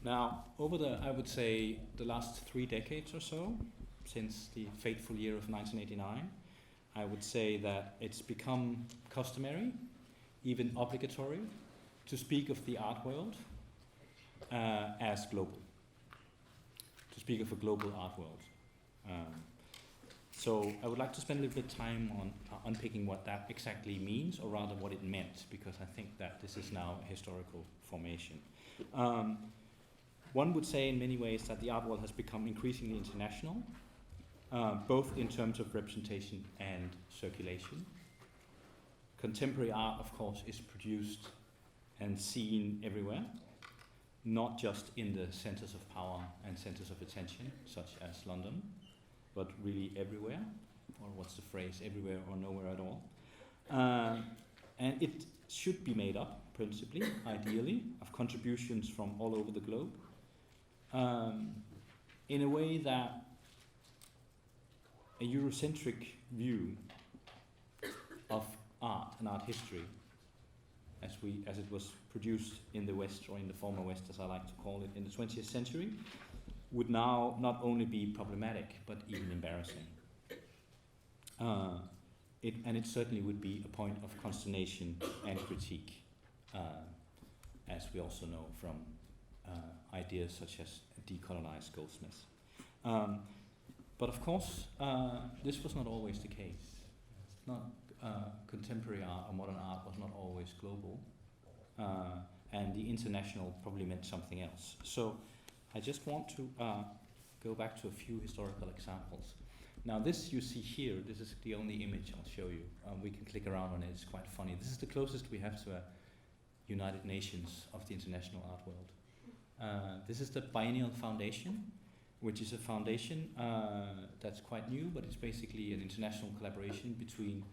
Now, over I would say, the last 3 decades or so, since the fateful year of 1989, I would say that it's become customary, even obligatory, to speak of the art world as global, to speak of a global art world. So I would like to spend a little bit of time on unpicking what that exactly means, or rather what it meant, because I think that this is now a historical formation. One would say in many ways that the art world has become increasingly international, both in terms of representation and circulation. Contemporary art, of course, is produced and seen everywhere, not just in the centers of power and centers of attention, such as London, but really everywhere, or what's the phrase, everywhere or nowhere at all. And it should be made up, principally, ideally, of contributions from all over the globe, in a way that a Eurocentric view of art and art history, as it was produced in the West, or in the former West, as I like to call it, in the 20th century, would now not only be problematic, but even embarrassing. And it certainly would be a point of consternation and critique, as we also know from ideas such as decolonized Goldsmiths. But of course, this was not always the case. It's not contemporary art or modern art was not always global, and the international probably meant something else. So I just want to go back to a few historical examples. Now this you see here, this is the only image I'll show you. We can click around on it, it's quite funny. This is the closest we have to a United Nations of the international art world. This is the Biennial Foundation, which is a foundation that's quite new, but it's basically an international collaboration between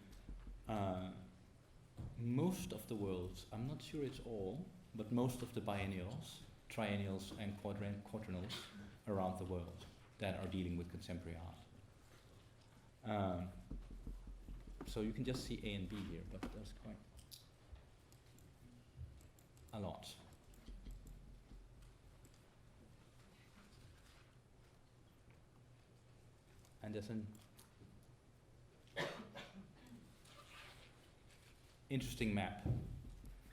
most of the world's, I'm not sure it's all, but most of the biennials, triennials and quadrennials around the world that are dealing with contemporary art. So you can just see A and B here, but there's quite a lot. And there's an interesting map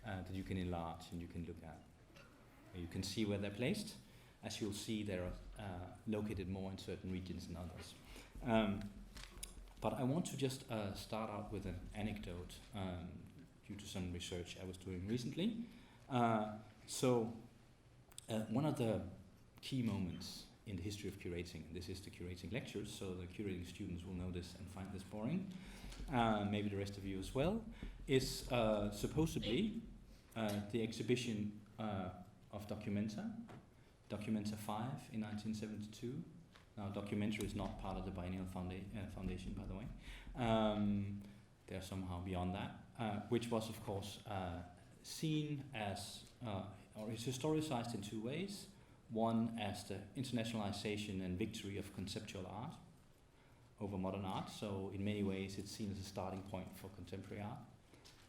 that you can enlarge and you can look at. You can see where they're placed. As you'll see, they're located more in certain regions than others. But I want to just start out with an anecdote due to some research I was doing recently. One of the key moments in the history of curating, this is the curating lectures, so the curating students will know this and find this boring, maybe the rest of you as well, is supposedly the exhibition of Documenta 5 in 1972. Now, documentary is not part of the Biennial Foundation, by the way. They're somehow beyond that, which was, of course, seen as, or is historicized in 2 ways. One as the internationalization and victory of conceptual art over modern art. So in many ways it's seen as a starting point for contemporary art.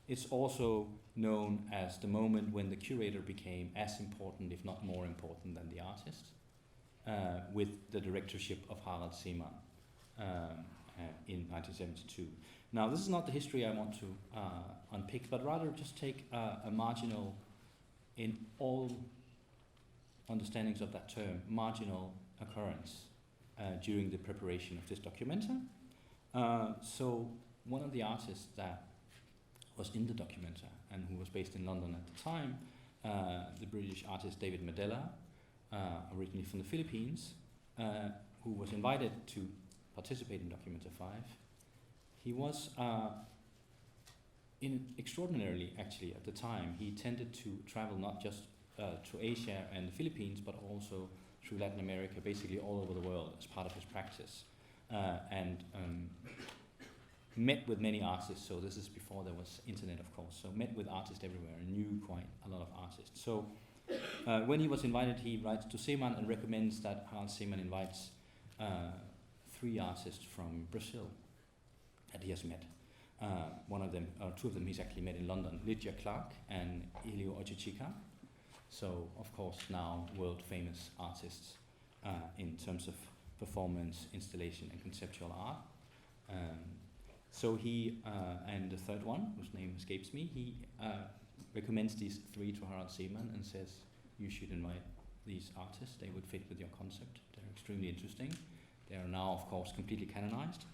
It's also known as the moment when the curator became as important, if not more important, than the artist, with the directorship of Harald Seemann in 1972. Now this is not the history I want to unpick, but rather just take a marginal, in all understandings of that term, marginal occurrence during the preparation of this documenta. So one of the artists that was in the documenta and who was based in London at the time, the British artist David Medela, originally from the Philippines, who was invited to participate in Documenta 5. He was extraordinarily, actually, at the time, he tended to travel not just to Asia and the Philippines, but also through Latin America, basically all over the world as part of his practice, and met with many artists. So this is before there was internet, of course, so met with artists everywhere and knew quite a lot of artists. So when he was invited, he writes to Seemann and recommends that Harald Seemann invites 3 artists from Brazil that he has met. One of them, or 2 of them he's actually met in London, Lydia Clark and Elio Ochichika. So, of course, now world famous artists in terms of performance, installation, and conceptual art. So he, and the third one, whose name escapes me, he recommends these three to Harald Seemann and says, you should invite these artists, they would fit with your concept, they're extremely interesting. They are now, of course, completely canonized.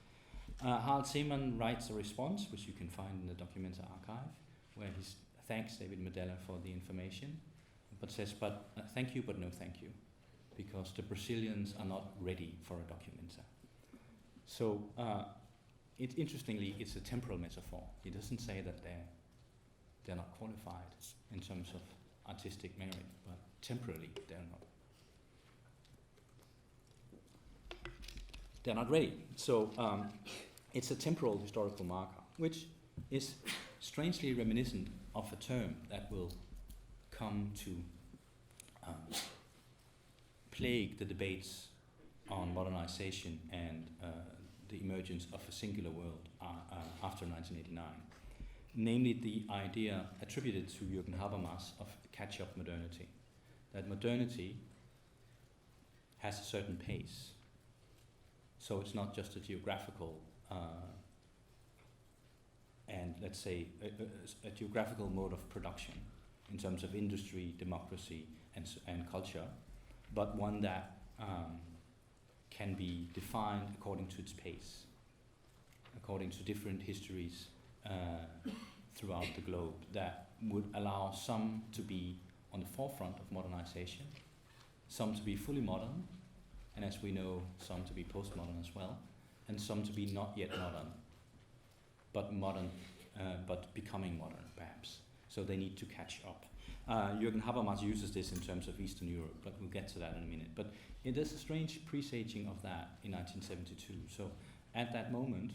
Harald Seemann writes a response, which you can find in the Documenta archive, where he thanks David Medella for the information, but says, thank you, but no thank you, because the Brazilians are not ready for a Documenta. So, interestingly, it's a temporal metaphor. He doesn't say that they're not qualified in terms of artistic merit, but temporally they're not. They're not ready. So it's a temporal historical marker, which is strangely reminiscent of a term that will come to plague the debates on modernization and the emergence of a singular world after 1989. Namely, the idea attributed to Jürgen Habermas of catch-up modernity. That modernity has a certain pace. So it's not just a geographical and, let's say, a geographical mode of production in terms of industry, democracy, and culture, but one that can be defined according to its pace, according to different histories throughout the globe that would allow some to be on the forefront of modernization, some to be fully modern, and as we know, some to be postmodern as well, and some to be not yet modern, but becoming modern, perhaps. So they need to catch up. Jürgen Habermas uses this in terms of Eastern Europe, but we'll get to that in a minute. But there's a strange presaging of that in 1972. So at that moment,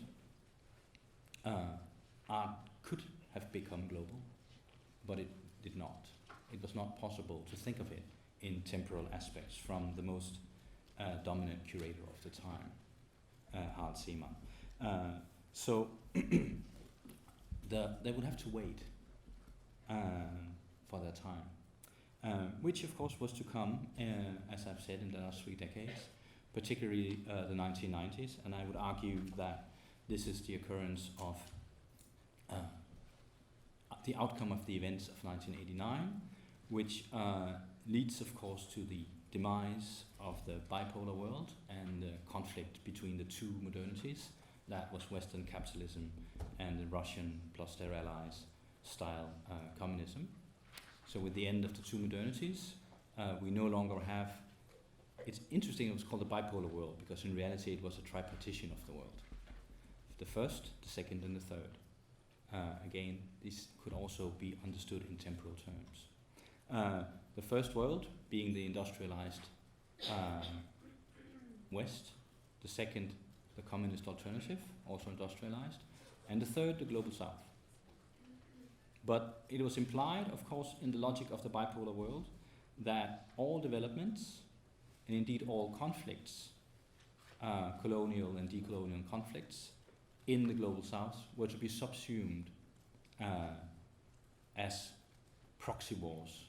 art could have become global, but it did not. It was not possible to think of it in temporal aspects from the most dominant curator of the time, Harald Seemann. So they would have to wait for their time, which of course was to come, as I've said, in the last 3 decades, particularly the 1990s, and I would argue that this is the occurrence of the outcome of the events of 1989, which leads, of course, to the demise of the bipolar world and the conflict between the two modernities. That was Western capitalism and the Russian plus their allies style communism. So with the end of the two modernities, we no longer have, it's interesting it was called the bipolar world because in reality it was a tripartition of the world. The first, the second and the third. Again, this could also be understood in temporal terms. The first world being the industrialized West, the second, the communist alternative, also industrialized, and the third, the global South. But it was implied, of course, in the logic of the bipolar world that all developments, and indeed all conflicts, colonial and decolonial conflicts, in the global South were to be subsumed as proxy wars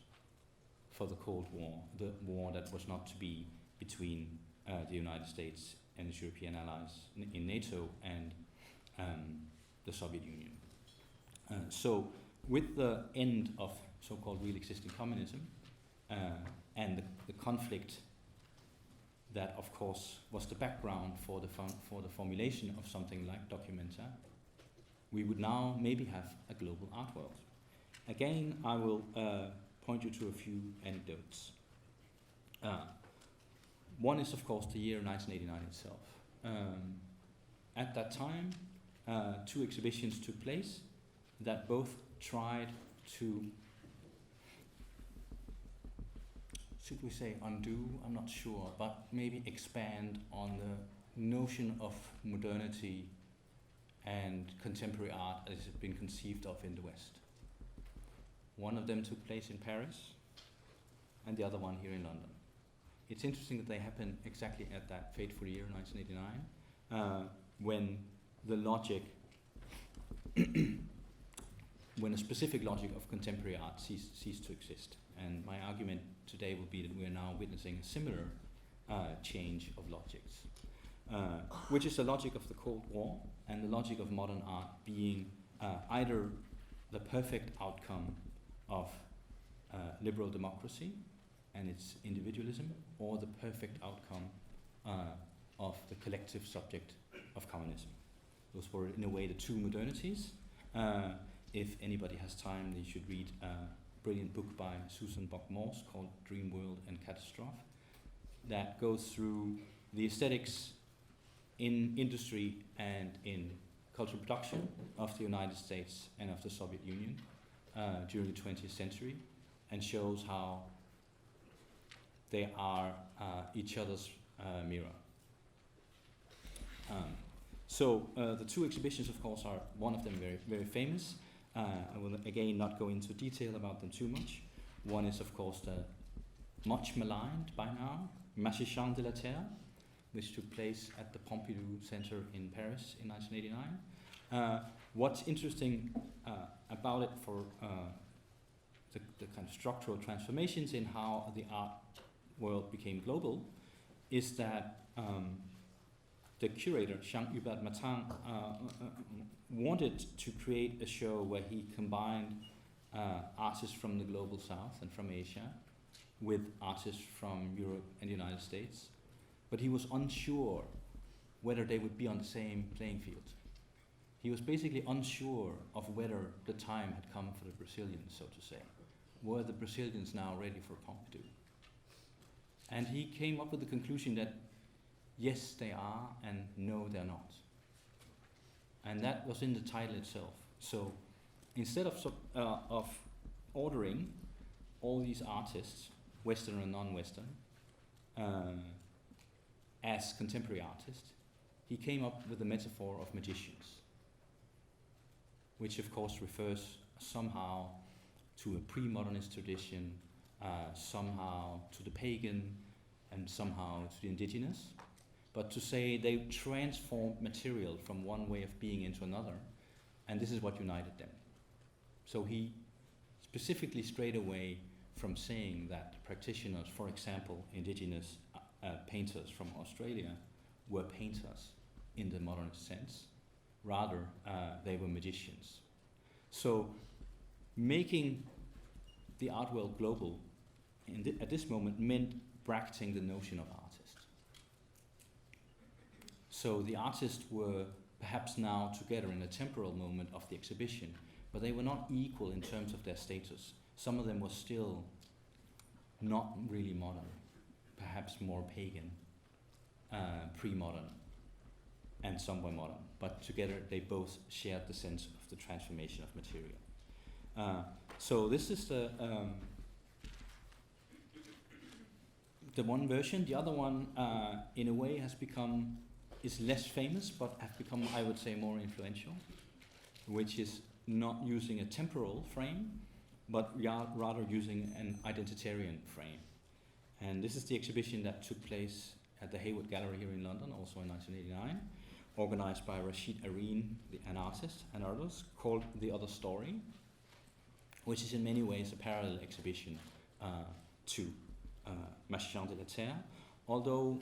for the Cold War, the war that was not to be between the United States and its European allies in NATO and the Soviet Union. So with the end of so-called real existing communism and the conflict that, of course, was the background for the formulation of something like Documenta, we would now maybe have a global art world. Again, I will point you to a few anecdotes. One is, of course, the year 1989 itself. At that time, 2 exhibitions took place that both tried to, should we say undo, I'm not sure, but maybe expand on the notion of modernity and contemporary art as it has been conceived of in the West. One of them took place in Paris, and the other one here in London. It's interesting that they happen exactly at that fateful year, 1989, when the logic when a specific logic of contemporary art ceased to exist. And my argument today will be that we are now witnessing a similar change of logics, which is the logic of the Cold War and the logic of modern art being either the perfect outcome of liberal democracy and its individualism, or the perfect outcome of the collective subject of communism. Those were, in a way, the two modernities. If anybody has time, they should read a brilliant book by Susan Buck-Morse called Dream World and Catastrophe, that goes through the aesthetics in industry and in cultural production of the United States and of the Soviet Union during the 20th century, and shows how they are each other's mirror. So the two exhibitions, of course, are one of them very, very famous. I will again not go into detail about them too much. One is, of course, the much maligned by now Magiciens de la Terre, which took place at the Pompidou Center in Paris in 1989. What's interesting about it for the kind of structural transformations in how the art world became global is that the curator, Jean-Hubert Martin, wanted to create a show where he combined artists from the global south and from Asia with artists from Europe and the United States, but he was unsure whether they would be on the same playing field. He was basically unsure of whether the time had come for the Brazilians, so to say. Were the Brazilians now ready for Pompidou? And he came up with the conclusion that yes, they are, and no, they're not. And that was in the title itself. So instead of ordering all these artists, Western and non-Western, as contemporary artists, he came up with the metaphor of magicians, which of course refers somehow to a pre-modernist tradition, somehow to the pagan, and somehow to the indigenous. But to say they transformed material from one way of being into another, and this is what united them. So he specifically strayed away from saying that practitioners, for example, indigenous painters from Australia, were painters in the modernist sense. Rather, they were magicians. So making the art world global at this moment meant bracketing the notion of artist. So the artists were perhaps now together in a temporal moment of the exhibition, but they were not equal in terms of their status. Some of them were still not really modern, perhaps more pagan, pre-modern, and some were modern. But together they both shared the sense of the transformation of material. So this is the one version. The other one, in a way, is less famous, but have become, I would say, more influential, which is not using a temporal frame, but rather using an identitarian frame. And this is the exhibition that took place at the Hayward Gallery here in London, also in 1989, organized by Rashid Areen, an artist, and others, called The Other Story, which is in many ways a parallel exhibition to Magiciens de la Terre. Although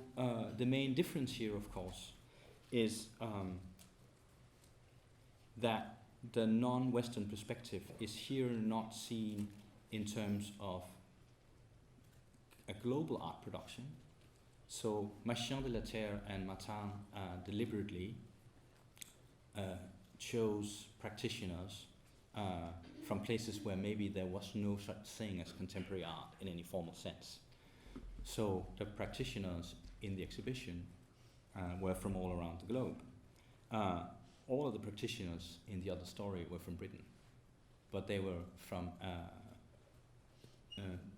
the main difference here, of course, is that the non-Western perspective is here not seen in terms of a global art production. So Magiciens de la Terre and Martin deliberately chose practitioners from places where maybe there was no such thing as contemporary art in any formal sense. So the practitioners in the exhibition were from all around the globe. All of the practitioners in The Other Story were from Britain, but they were from.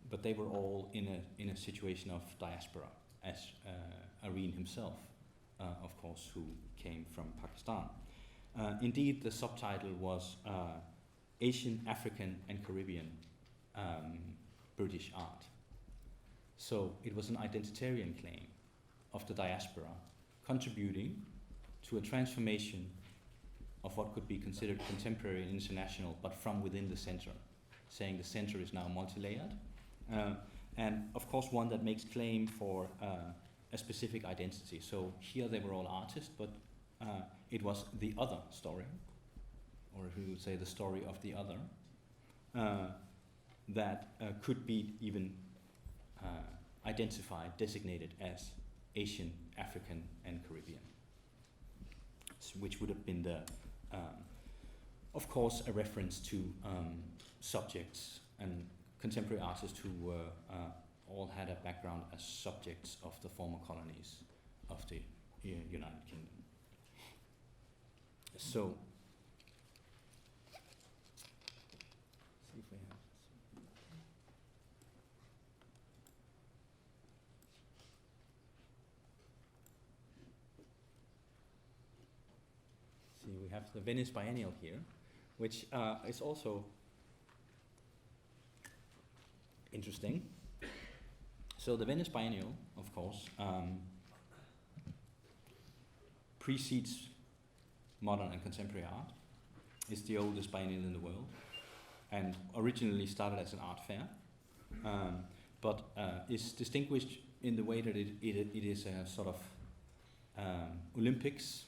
But they were all in a situation of diaspora, as Areen himself, of course, who came from Pakistan. Indeed, the subtitle was Asian, African, and Caribbean British art. So it was an identitarian claim of the diaspora contributing to a transformation of what could be considered contemporary and international, but from within the center, saying the center is now multi-layered, and of course one that makes claim for a specific identity. So here they were all artists, but it was the other story, or if we would say the story of the other, that could be even identified, designated as Asian, African, and Caribbean, which would have been the, of course, a reference to subjects and contemporary artists who were all had a background as subjects of the former colonies of the United Kingdom. So, see if we have. See, we have the Venice Biennial here, which is also interesting. So the Venice Biennial, of course, precedes modern and contemporary art. It's the oldest biennial in the world, and originally started as an art fair, but is distinguished in the way that it is a sort of Olympics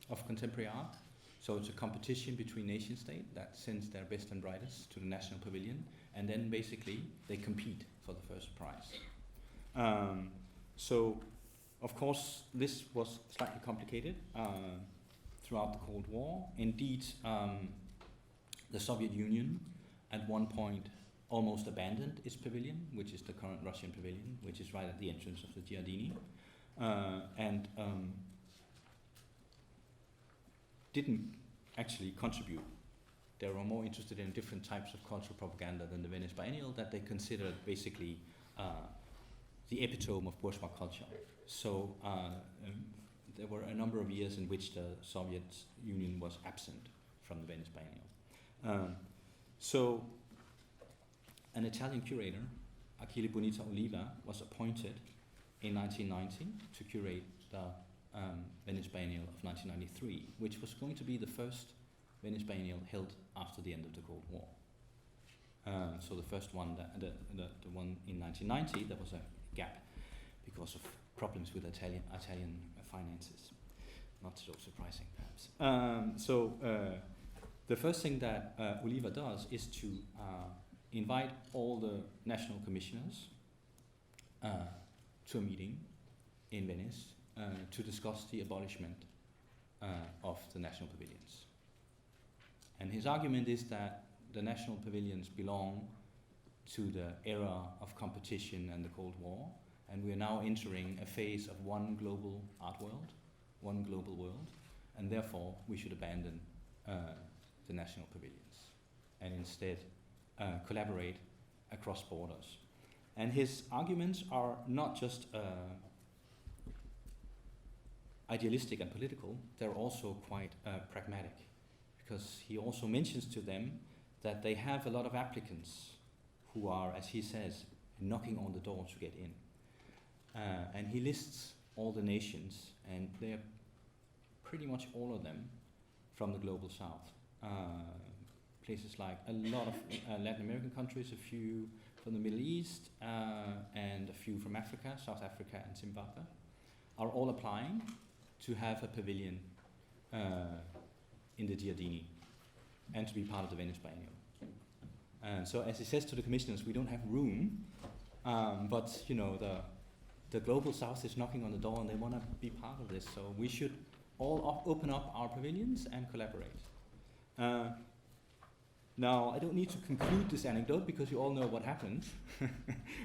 of contemporary art. So it's a competition between nation states that sends their best and brightest to the national pavilion, and then basically they compete for the first prize. So, of course, this was slightly complicated throughout the Cold War. Indeed, the Soviet Union at one point almost abandoned its pavilion, which is the current Russian pavilion, which is right at the entrance of the Giardini, and didn't actually contribute. They were more interested in different types of cultural propaganda than the Venice Biennial, that they considered basically the epitome of bourgeois culture. So there were a number of years in which the Soviet Union was absent from the Venice Biennial. So an Italian curator, Achille Bonita Oliva, was appointed in 1990 to curate the Venice Biennial of 1993, which was going to be the first Venice Biennial held after the end of the Cold War. So the first one, the one in 1990, there was a gap because of problems with Italian finances. Not so surprising, perhaps. So the first thing that Oliva does is to invite all the national commissioners to a meeting in Venice to discuss the abolishment of the national pavilions. And his argument is that the national pavilions belong to the era of competition and the Cold War, and we are now entering a phase of one global art world, one global world, and therefore we should abandon the national pavilions and instead collaborate across borders. And his arguments are not just idealistic and political, they're also quite pragmatic, because he also mentions to them that they have a lot of applicants who are, as he says, knocking on the door to get in. And he lists all the nations, and they're pretty much all of them from the global south. Places like a lot of Latin American countries, a few from the Middle East, and a few from Africa, South Africa and Zimbabwe, are all applying to have a pavilion in the Giardini and to be part of the Venice Biennial. And so, as he says to the commissioners, we don't have room, but you know, the global south is knocking on the door and they want to be part of this, so we should all open up our pavilions and collaborate. Now, I don't need to conclude this anecdote because you all know what happened,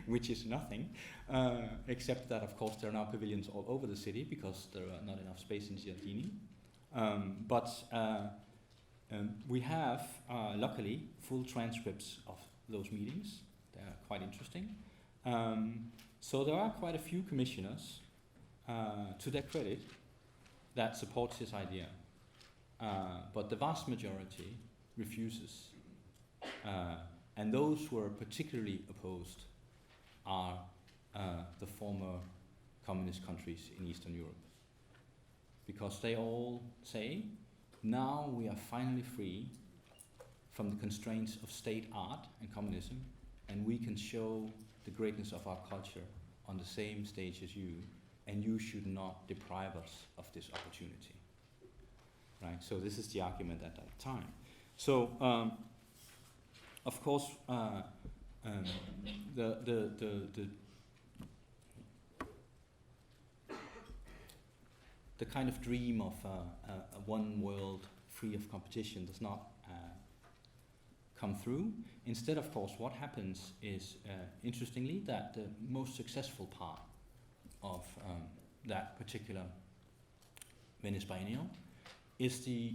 which is nothing, except that, of course, there are now pavilions all over the city because there are not enough space in Giardini. But we have, luckily, full transcripts of those meetings. They're quite interesting. So there are quite a few commissioners, to their credit, that supports his idea. But the vast majority refuses. And those who are particularly opposed are the former communist countries in Eastern Europe. Because they all say now we are finally free from the constraints of state art and communism, and we can show the greatness of our culture on the same stage as you, and you should not deprive us of this opportunity. Right? So this is the argument at that time. So, of course, the kind of dream of a one world free of competition does not come through. Instead, of course, what happens is, interestingly, that the most successful part of that particular Venice Biennial is the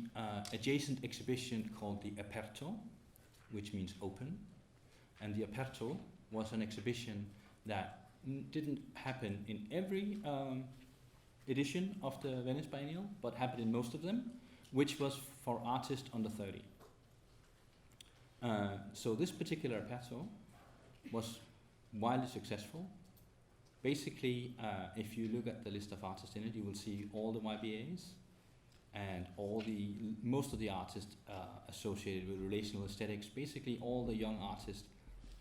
adjacent exhibition called the Aperto, which means open. And the Aperto was an exhibition that didn't happen in every edition of the Venice Biennial, but happened in most of them, which was for artists under 30. So this particular Aperto was wildly successful. Basically, if you look at the list of artists in it, you will see all the YBAs and most of the artists associated with relational aesthetics, basically all the young artists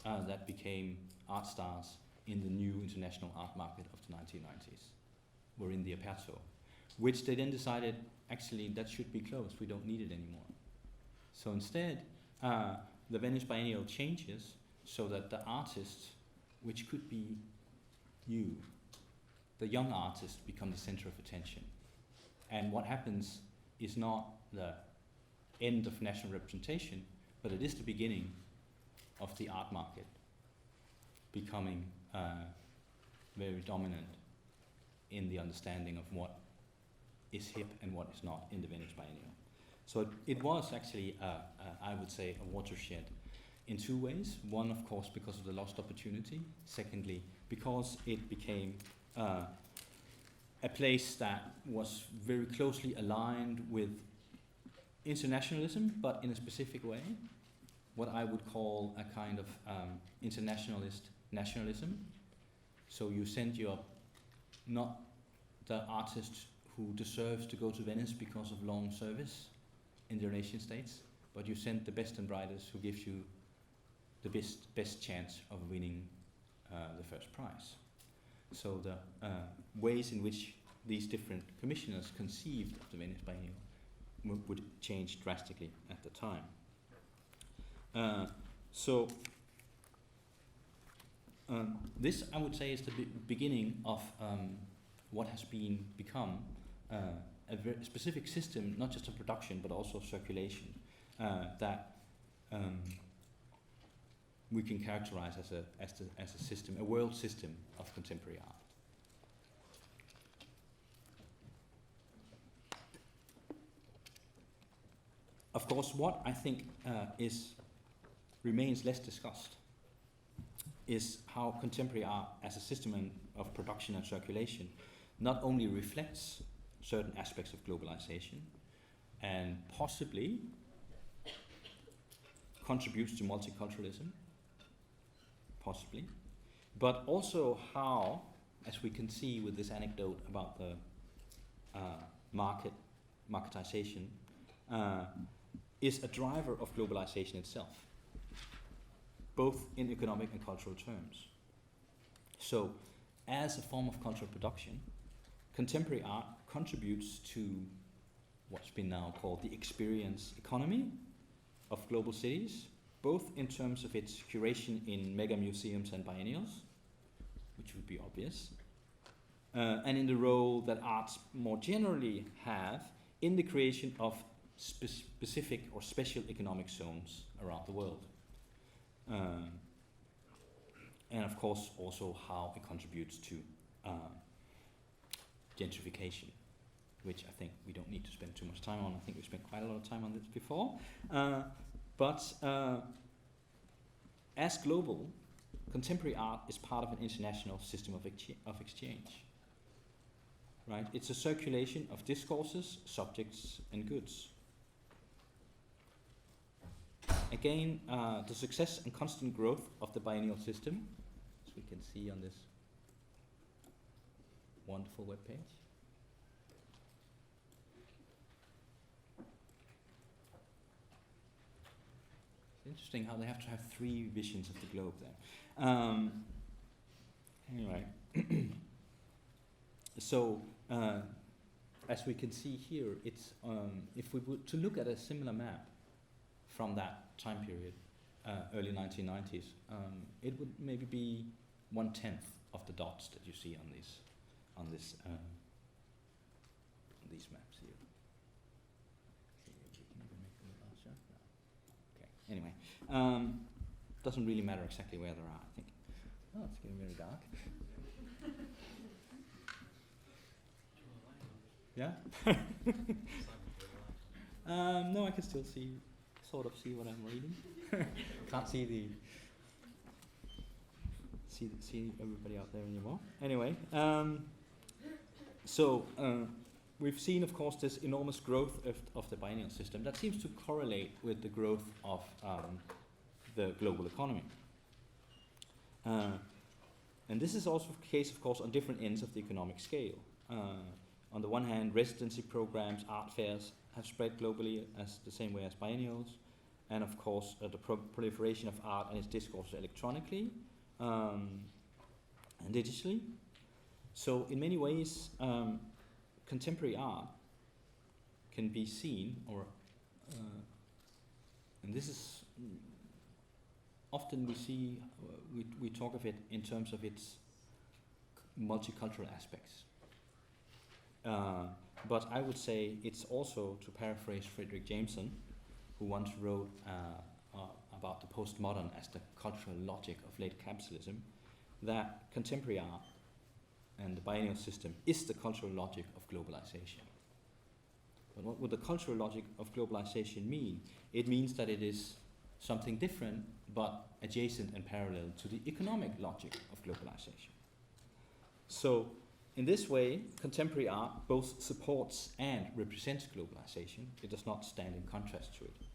that became art stars in the new international art market of the 1990s were in the Aperto, which they then decided, actually, that should be closed, we don't need it anymore. So instead, the Venice Biennial changes so that the artists, which could be you, the young artists, become the center of attention. And what happens is not the end of national representation, but it is the beginning of the art market becoming very dominant in the understanding of what is hip and what is not in the Venice Biennial. So it was actually, I would say, a watershed in two ways. One, of course, because of the lost opportunity. Secondly, because it became a place that was very closely aligned with internationalism, but in a specific way, what I would call a kind of internationalist nationalism. So you send not the artist who deserves to go to Venice because of long service in their nation states, but you send the best and brightest who gives you the best chance of winning the first prize. So the ways in which these different commissioners conceived of the Venice Biennial would change drastically at the time. This, I would say, is the beginning of what has become a very specific system, not just of production, but also of circulation, that we can characterize as a system, a world system of contemporary art. Of course, what I think remains less discussed is how contemporary art as a system of production and circulation not only reflects certain aspects of globalization and possibly contributes to multiculturalism, possibly, but also how, as we can see with this anecdote about the marketization, is a driver of globalization itself, both in economic and cultural terms. So, as a form of cultural production, contemporary art contributes to what's been now called the experience economy of global cities, both in terms of its curation in mega museums and biennials, which would be obvious, and in the role that arts more generally have in the creation of specific or special economic zones around the world. And of course also how it contributes to gentrification, which I think we don't need to spend too much time on. I think we spent quite a lot of time on this before. But as global, contemporary art is part of an international system of exchange. Right? It's a circulation of discourses, subjects, and goods. Again, the success and constant growth of the biennial system, as we can see on this wonderful webpage, interesting how they have to have three visions of the globe there. Anyway, so as we can see here, it's if we were to look at a similar map from that time period, early 1990s, it would maybe be 1/10 of the dots that you see on these maps here. Okay. Anyway, doesn't really matter exactly where they are. I think. Oh, it's getting very dark. Yeah. No, I can still sort of see what I'm reading. Can't see everybody out there anymore. Anyway, so we've seen, of course, this enormous growth of the biennial system that seems to correlate with the growth of the global economy. And this is also the case, of course, on different ends of the economic scale. On the one hand, residency programs, art fairs have spread globally as the same way as biennials, and of course the proliferation of art and its discourse electronically and digitally. So in many ways, contemporary art can be seen, and this is often we talk of it in terms of its multicultural aspects. But I would say it's also, to paraphrase Frederick Jameson, who once wrote about the postmodern as the cultural logic of late capitalism, that contemporary art and the biennial system is the cultural logic of globalization. But what would the cultural logic of globalization mean? It means that it is something different but adjacent and parallel to the economic logic of globalization. So in this way, contemporary art both supports and represents globalization. It does not stand in contrast to it.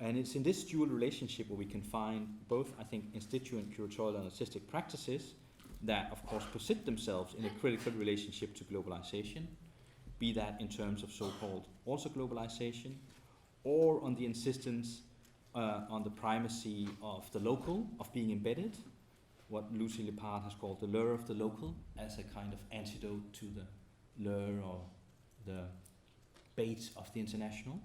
And it's in this dual relationship where we can find both, I think, instituent, curatorial, and artistic practices that, of course, posit themselves in a critical relationship to globalization, be that in terms of so-called also globalization, or on the insistence on the primacy of the local, of being embedded, what Lucy Lippard has called the lure of the local, as a kind of antidote to the lure or the bait of the international,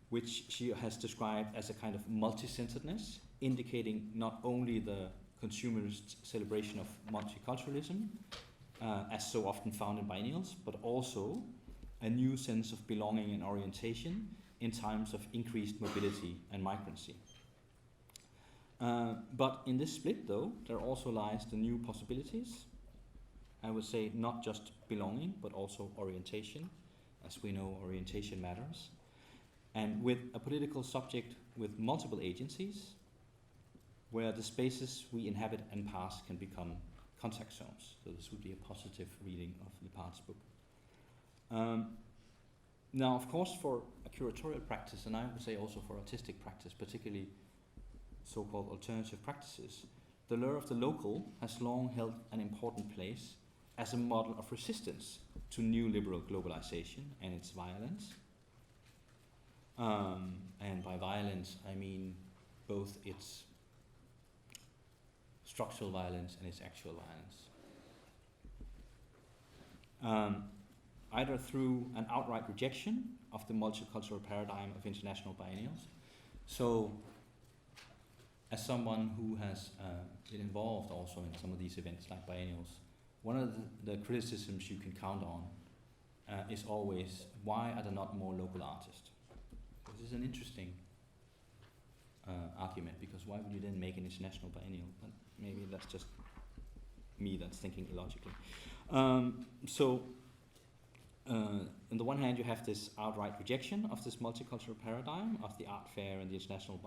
which she has described as a kind of multi-centeredness, indicating not only the consumerist celebration of multiculturalism, as so often found in biennials, but also a new sense of belonging and orientation in times of increased mobility and migrancy. But in this split, though, there also lies the new possibilities. I would say not just belonging, but also orientation. As we know, orientation matters. And with a political subject with multiple agencies, where the spaces we inhabit and pass can become contact zones. So this would be a positive reading of Lippard's book. Now, of course, for a curatorial practice, and I would say also for artistic practice, particularly so-called alternative practices, the lure of the local has long held an important place as a model of resistance to neoliberal globalization and its violence. And by violence, I mean both its structural violence and its actual violence. Either through an outright rejection of the multicultural paradigm of international biennials. So, as someone who has been involved also in some of these events like biennials, one of the criticisms you can count on is always, why are there not more local artists? This is an interesting argument, because why would you then make an international biennial? But maybe that's just me that's thinking illogically. On the one hand, you have this outright rejection of this multicultural paradigm of the art fair and the international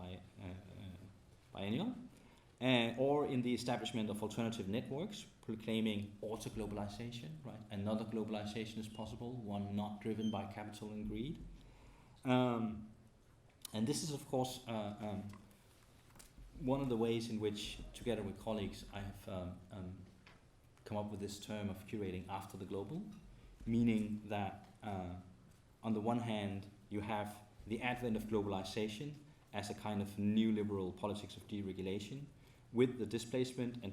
biennial, or in the establishment of alternative networks proclaiming auto globalization, right? Another globalization is possible, one not driven by capital and greed. And this is, of course, one of the ways in which, together with colleagues, I have come up with this term of curating after the global, meaning that on the one hand, you have the advent of globalization as a kind of neoliberal politics of deregulation, with the displacement and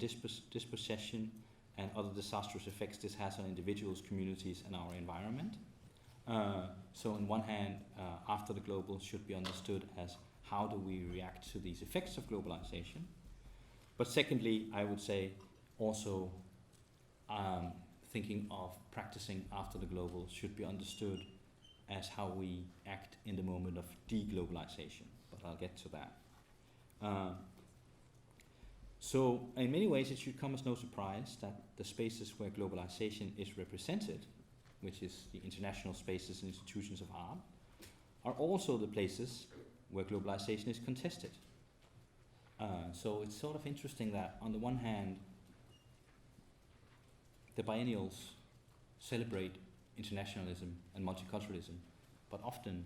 dispossession and other disastrous effects this has on individuals, communities, and our environment. So on one hand, after the global should be understood as how do we react to these effects of globalization. But secondly, I would say also thinking of practicing after the global should be understood as how we act in the moment of de-globalization, but I'll get to that. So in many ways it should come as no surprise that the spaces where globalization is represented, which is the international spaces and institutions of art, are also the places where globalization is contested. So it's sort of interesting that on the one hand, the biennials celebrate internationalism and multiculturalism, but often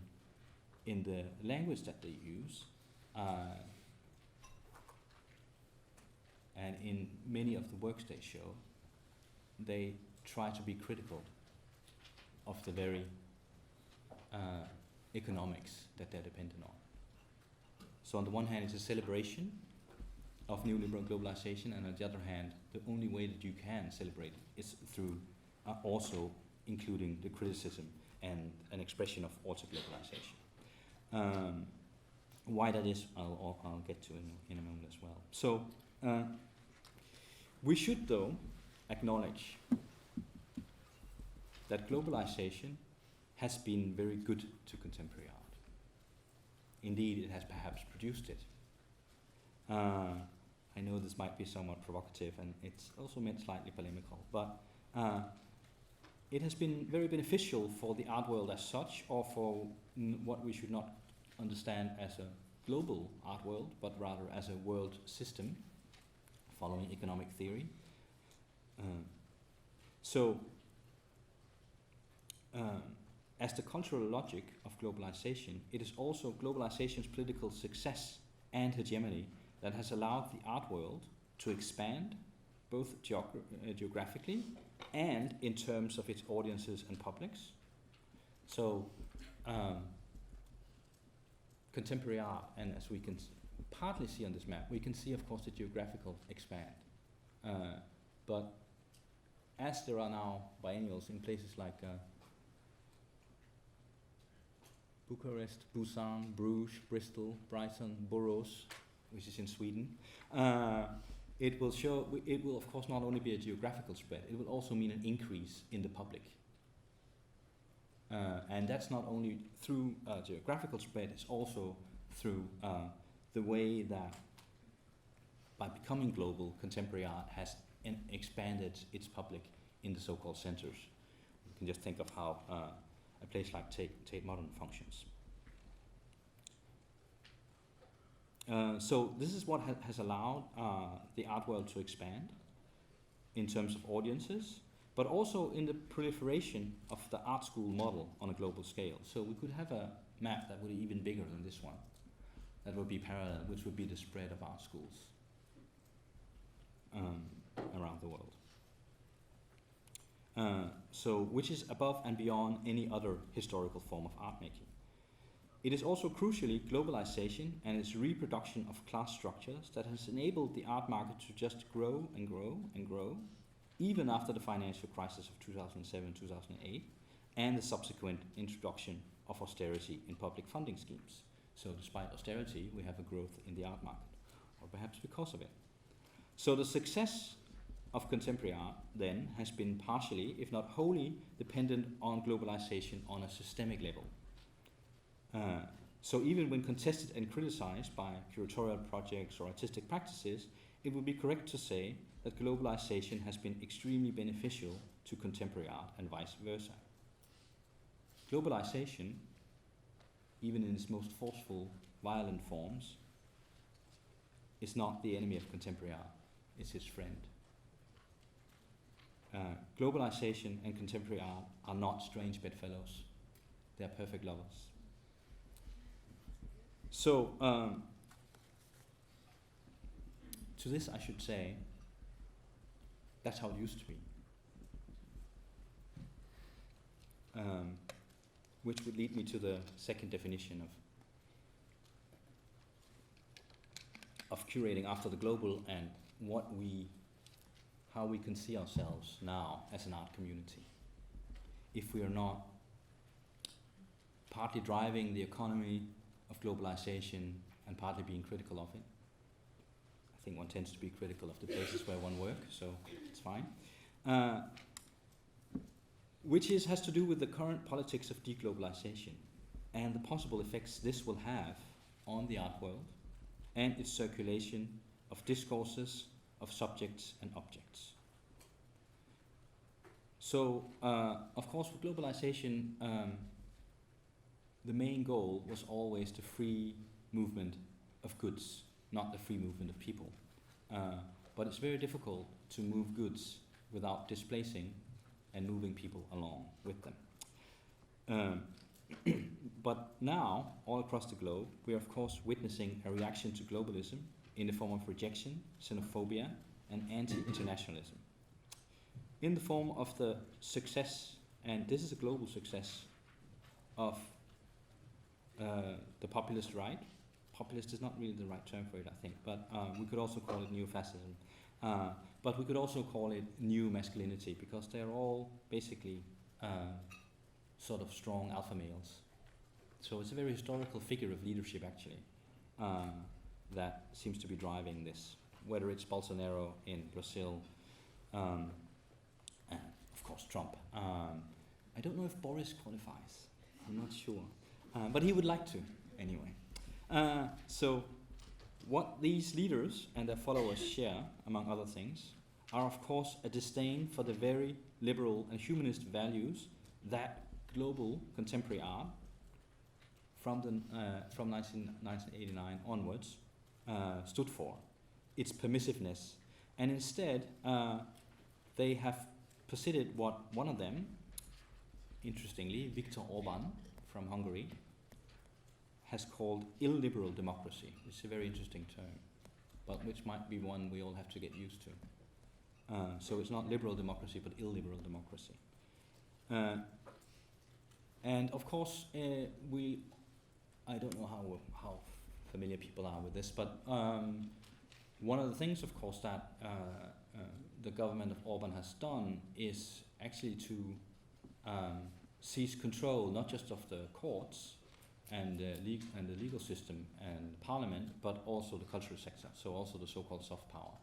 in the language that they use, and in many of the works they show, they try to be critical of the very economics that they're dependent on. So on the one hand, it's a celebration of neoliberal globalization, and on the other hand, the only way that you can celebrate it is through also including the criticism and an expression of auto-globalization. Why that is, I'll get to in a moment as well. So we should, though, acknowledge that globalization has been very good to contemporary art. Indeed, it has perhaps produced it. I know this might be somewhat provocative, and it's also meant slightly polemical, but it has been very beneficial for the art world as such, or for what we should not understand as a global art world, but rather as a world system following economic theory. As the cultural logic of globalization, it is also globalization's political success and hegemony that has allowed the art world to expand both geographically and in terms of its audiences and publics. So contemporary art, and as we can partly see on this map, we can see, of course, the geographical expand. But as there are now biennials in places like Bucharest, Busan, Bruges, Bristol, Brighton, Borås, which is in Sweden, it will of course not only be a geographical spread, it will also mean an increase in the public. And that's not only through geographical spread, it's also through the way that by becoming global, contemporary art has expanded its public in the so-called centers. You can just think of how a place like Tate Modern functions. So this is what has allowed the art world to expand in terms of audiences, but also in the proliferation of the art school model on a global scale. So we could have a map that would be even bigger than this one, that would be parallel, which would be the spread of art schools around the world. Which is above and beyond any other historical form of art making. It is also crucially globalization and its reproduction of class structures that has enabled the art market to just grow and grow and grow, even after the financial crisis of 2007-2008 and the subsequent introduction of austerity in public funding schemes. So despite austerity, we have a growth in the art market, or perhaps because of it. So the success of contemporary art then has been partially, if not wholly, dependent on globalization on a systemic level. So even when contested and criticized by curatorial projects or artistic practices, it would be correct to say that globalization has been extremely beneficial to contemporary art and vice versa. Globalization, even in its most forceful, violent forms, is not the enemy of contemporary art, it's its friend. Globalization and contemporary art are not strange bedfellows, they are perfect lovers. So, to this I should say, that's how it used to be. which would lead me to the second definition of curating after the global, and how we can see ourselves now as an art community. If we are not partly driving the economy of globalization and partly being critical of it. I think one tends to be critical of the places where one works, so it's fine. Which has to do with the current politics of de-globalization and the possible effects this will have on the art world and its circulation of discourses, of subjects and objects. So, of course, with globalization, the main goal was always the free movement of goods, not the free movement of people. But it's very difficult to move goods without displacing and moving people along with them. But now, all across the globe, we are of course witnessing a reaction to globalism in the form of rejection, xenophobia, and anti-internationalism. In the form of the success, and this is a global success, of the populist right. Populist is not really the right term for it, I think, but we could also call it neo-fascism. But we could also call it new masculinity, because they're all basically sort of strong alpha males. So it's a very historical figure of leadership, actually, that seems to be driving this, whether it's Bolsonaro in Brazil, and of course Trump. I don't know if Boris qualifies, I'm not sure, but he would like to, anyway. So what these leaders and their followers share, among other things, are of course a disdain for the very liberal and humanist values that global contemporary art from 1989 onwards stood for, its permissiveness. And instead, they have posited what one of them, interestingly, Viktor Orban from Hungary, has called illiberal democracy. It's a very interesting term, but which might be one we all have to get used to. So it's not liberal democracy, but illiberal democracy. And of course, I don't know how familiar people are with this, but one of the things, of course, that the government of Orban has done is actually to seize control, not just of the courts and the legal system and parliament, but also the cultural sector, so also the so-called soft power.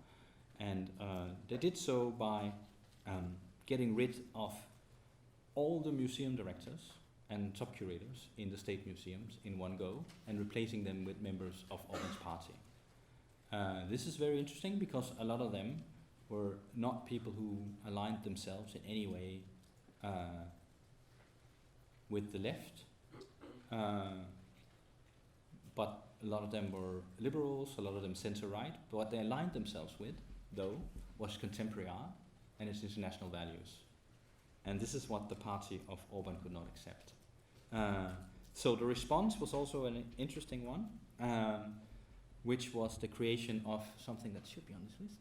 And they did so by getting rid of all the museum directors and top curators in the state museums in one go and replacing them with members of Orban's party. This is very interesting because a lot of them were not people who aligned themselves in any way with the left, but a lot of them were liberals, a lot of them center-right. But what they aligned themselves with, though, was contemporary art and its international values. And this is what the party of Orban could not accept. So the response was also an interesting one, which was the creation of something that should be on this list.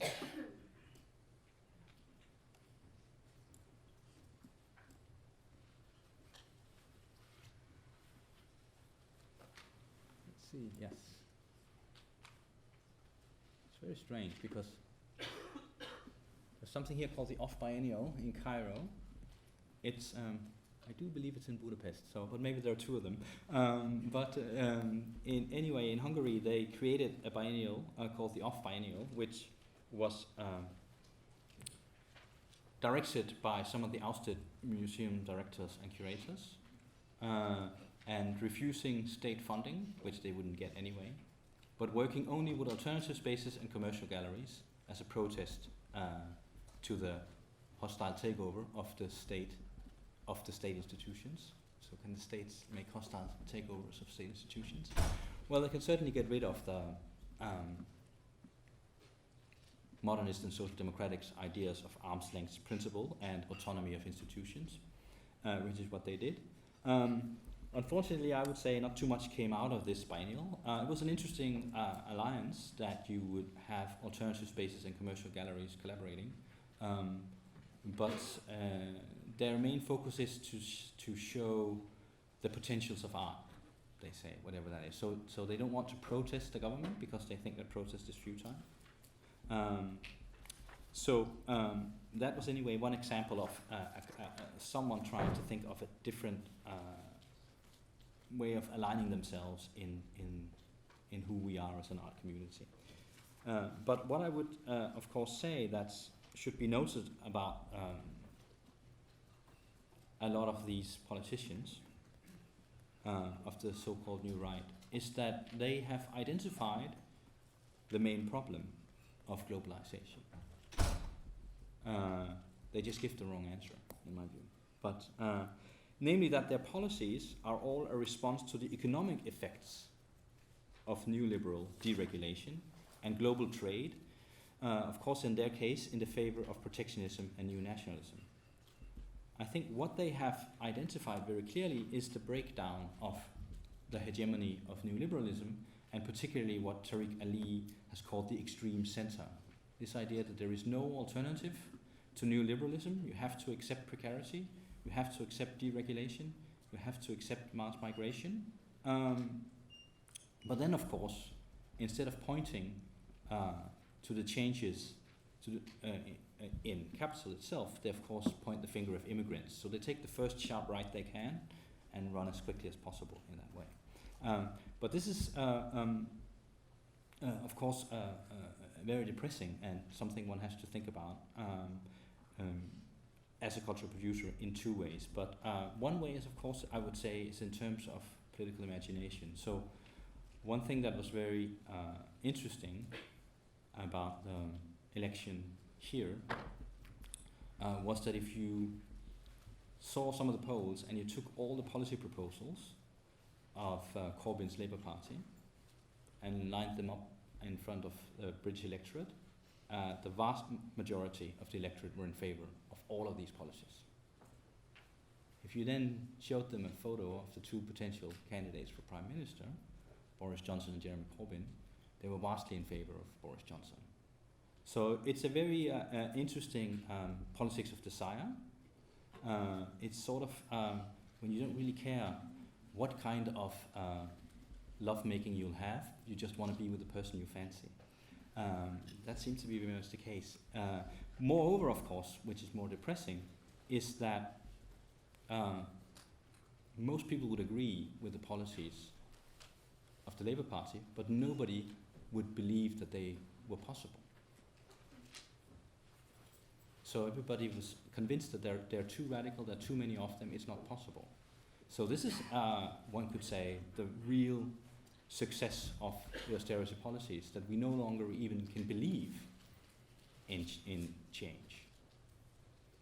Let's see, yes. It's very strange because there's something here called the Off Biennial in Cairo. It's I do believe it's in Budapest, so but maybe there are two of them. Anyway, in Hungary they created a biennial called the Off Biennial, which was directed by some of the ousted museum directors and curators, and refusing state funding, which they wouldn't get anyway, but working only with alternative spaces and commercial galleries as a protest to the hostile takeover of the state institutions. So can the states make hostile takeovers of state institutions? Well, they can certainly get rid of the modernist and social democratic ideas of arm's length principle and autonomy of institutions, which is what they did. Unfortunately, I would say not too much came out of this biennial. It was an interesting alliance that you would have alternative spaces and commercial galleries collaborating, but their main focus is to show the potentials of art, they say, whatever that is. So they don't want to protest the government because they think that protest is futile. That was anyway one example of someone trying to think of a different way of aligning themselves in who we are as an art community. But what I would, of course, say that should be noted about a lot of these politicians of the so-called New Right is that they have identified the main problem of globalization. They just give the wrong answer, in my view. But namely that their policies are all a response to the economic effects of neoliberal deregulation and global trade, of course in their case in the favor of protectionism and new nationalism. I think what they have identified very clearly is the breakdown of the hegemony of neoliberalism, and particularly what Tariq Ali has called the extreme center. This idea that there is no alternative to neoliberalism. You have to accept precarity, you have to accept deregulation, you have to accept mass migration. But then, of course, instead of pointing to the changes to the, in capital itself, they of course point the finger of immigrants. So they take the first sharp right they can and run as quickly as possible in that way. But this is, of course, very depressing and something one has to think about as a cultural producer in two ways. But one way is, of course, I would say, is in terms of political imagination. So one thing that was very interesting about the election here was that if you saw some of the polls and you took all the policy proposals of Corbyn's Labour Party and lined them up in front of the British electorate, the vast majority of the electorate were in favour of all of these policies. If you then showed them a photo of the two potential candidates for Prime Minister, Boris Johnson and Jeremy Corbyn, they were vastly in favour of Boris Johnson. So it's a very interesting politics of desire. It's sort of when you don't really care what kind of lovemaking you'll have, you just want to be with the person you fancy. That seems to be very much the case. Moreover, of course, which is more depressing, is that most people would agree with the policies of the Labour Party, but nobody would believe that they were possible. So everybody was convinced that they're too radical, there are too many of them, it's not possible. So this is, one could say, the real success of the austerity policies, that we no longer even can believe in change.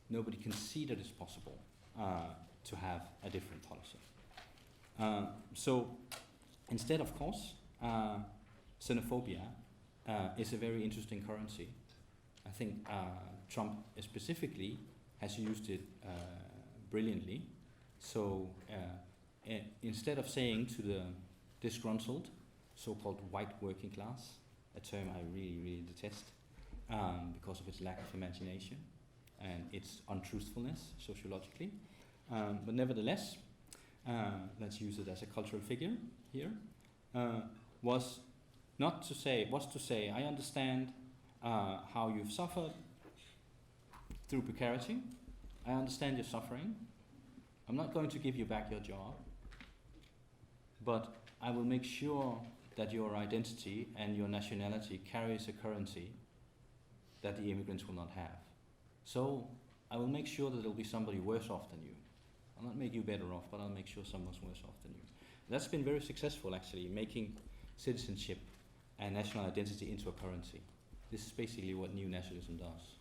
Nobody can see that it's possible to have a different policy. So instead, of course, xenophobia is a very interesting currency. I think Trump specifically has used it brilliantly. So instead of saying to the disgruntled, so-called white working class, a term I really, really detest because of its lack of imagination and its untruthfulness sociologically. But nevertheless, let's use it as a cultural figure here, was to say, I understand how you've suffered through precarity. I understand your suffering. I'm not going to give you back your job, but I will make sure that your identity and your nationality carries a currency that the immigrants will not have. So I will make sure that there will be somebody worse off than you. I'll not make you better off, but I'll make sure someone's worse off than you. That's been very successful, actually, making citizenship and national identity into a currency. This is basically what new nationalism does.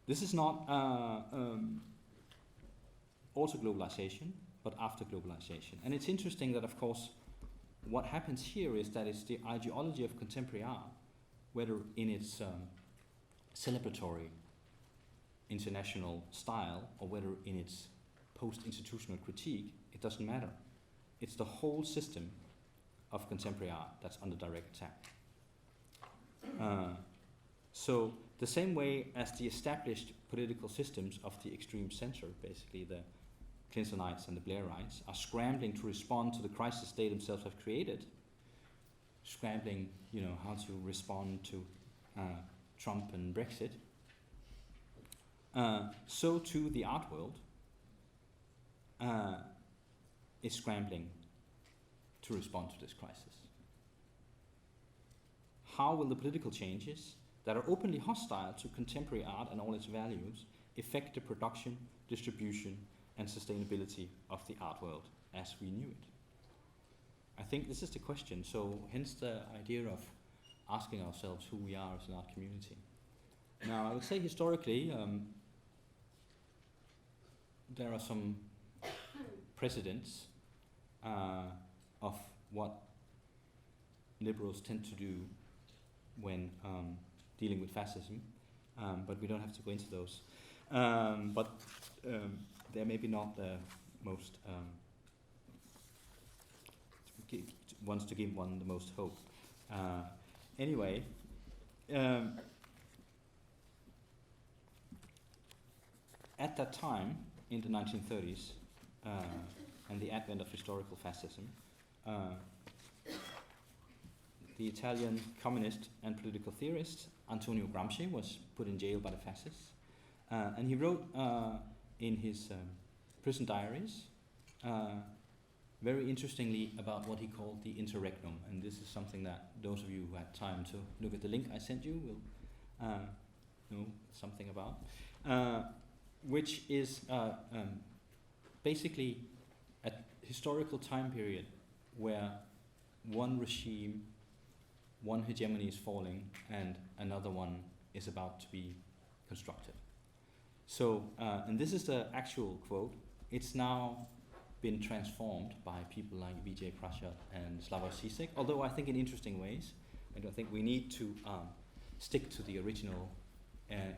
This is not also globalization, but after globalization. And it's interesting that, of course, what happens here is that it's the ideology of contemporary art, whether in its celebratory international style or whether in its post-institutional critique, it doesn't matter. It's the whole system of contemporary art that's under direct attack. So The same way as the established political systems of the extreme center, basically the Clintonites and the Blairites, are scrambling to respond to the crisis they themselves have created, scrambling, how to respond to Trump and Brexit, so too the art world is scrambling to respond to this crisis. How will the political changes that are openly hostile to contemporary art and all its values affect the production, distribution, and sustainability of the art world as we knew it? I think this is the question, so hence the idea of asking ourselves who we are as an art community. Now, I would say historically, there are some precedents of what liberals tend to do when dealing with fascism, but we don't have to go into those. But they're maybe not the most ones to give one the most hope. Anyway, at that time, in the 1930s, and the advent of historical fascism, the Italian communist and political theorist Antonio Gramsci was put in jail by the fascists, and he wrote in his prison diaries very interestingly about what he called the interregnum, and this is something that those of you who had time to look at the link I sent you will know something about, which is basically a historical time period where one regime, one hegemony is falling and another one is about to be constructed. So, and this is the actual quote, it's now been transformed by people like Vijay Prashad and Slavoj Žižek, although I think in interesting ways. I don't think we need to stick to the original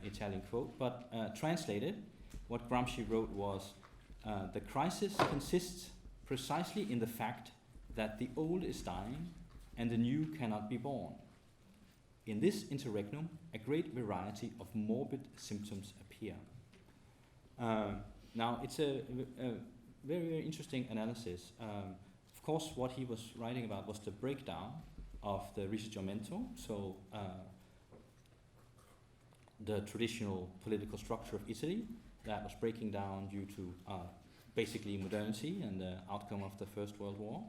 Italian quote, but translated, what Gramsci wrote was, the crisis consists precisely in the fact that the old is dying and the new cannot be born. In this interregnum, a great variety of morbid symptoms appear. Now, it's a very, very interesting analysis. Of course, what he was writing about was the breakdown of the Risorgimento, so the traditional political structure of Italy that was breaking down due to basically modernity and the outcome of the First World War.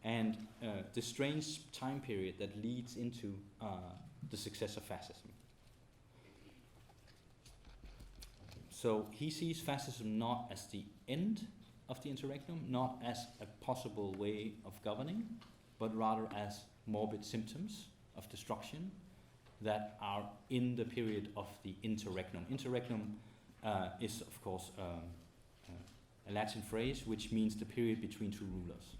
And the strange time period that leads into the success of fascism. So he sees fascism not as the end of the interregnum, not as a possible way of governing, but rather as morbid symptoms of destruction that are in the period of the interregnum. Interregnum is, of course, a Latin phrase which means the period between two rulers.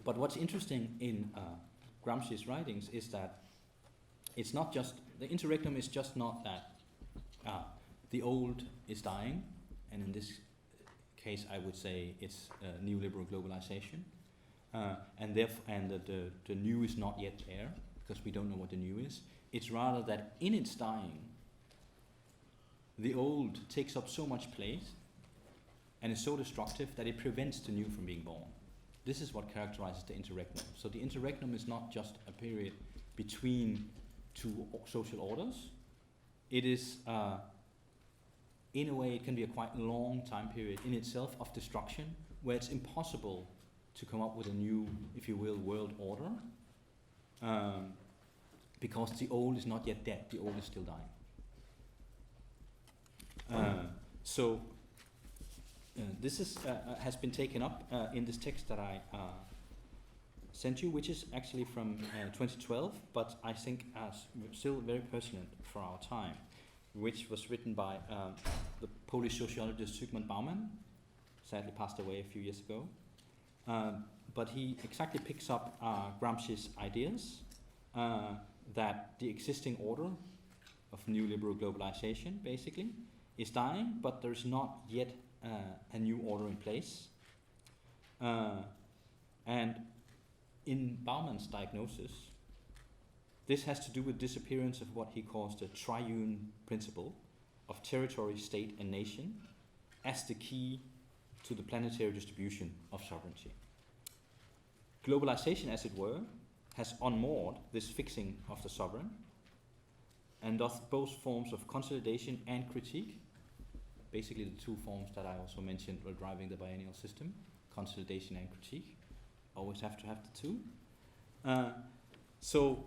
But what's interesting in Gramsci's writings is that it's not just, the interregnum is just not that the old is dying, and in this case I would say it's neoliberal globalization, and the new is not yet there, because we don't know what the new is. It's rather that in its dying, the old takes up so much place and is so destructive that it prevents the new from being born. This is what characterizes the interregnum. So the interregnum is not just a period between two social orders. It is, in a way, it can be a quite long time period in itself of destruction, where it's impossible to come up with a new, if you will, world order, because the old is not yet dead, the old is still dying. This is, has been taken up in this text that I sent you, which is actually from 2012, but I think still very pertinent for our time, which was written by the Polish sociologist Zygmunt Bauman, sadly passed away a few years ago. But he exactly picks up Gramsci's ideas that the existing order of neoliberal globalization, basically, is dying, but there's not yet a new order in place. And in Bauman's diagnosis, This has to do with disappearance of what he calls the triune principle of territory, state, and nation as the key to the planetary distribution of sovereignty. Globalization, as it were, has unmoored this fixing of the sovereign, and thus both forms of consolidation and critique, basically the two forms that I also mentioned were driving the biennial system, consolidation and critique, always have to have the two. For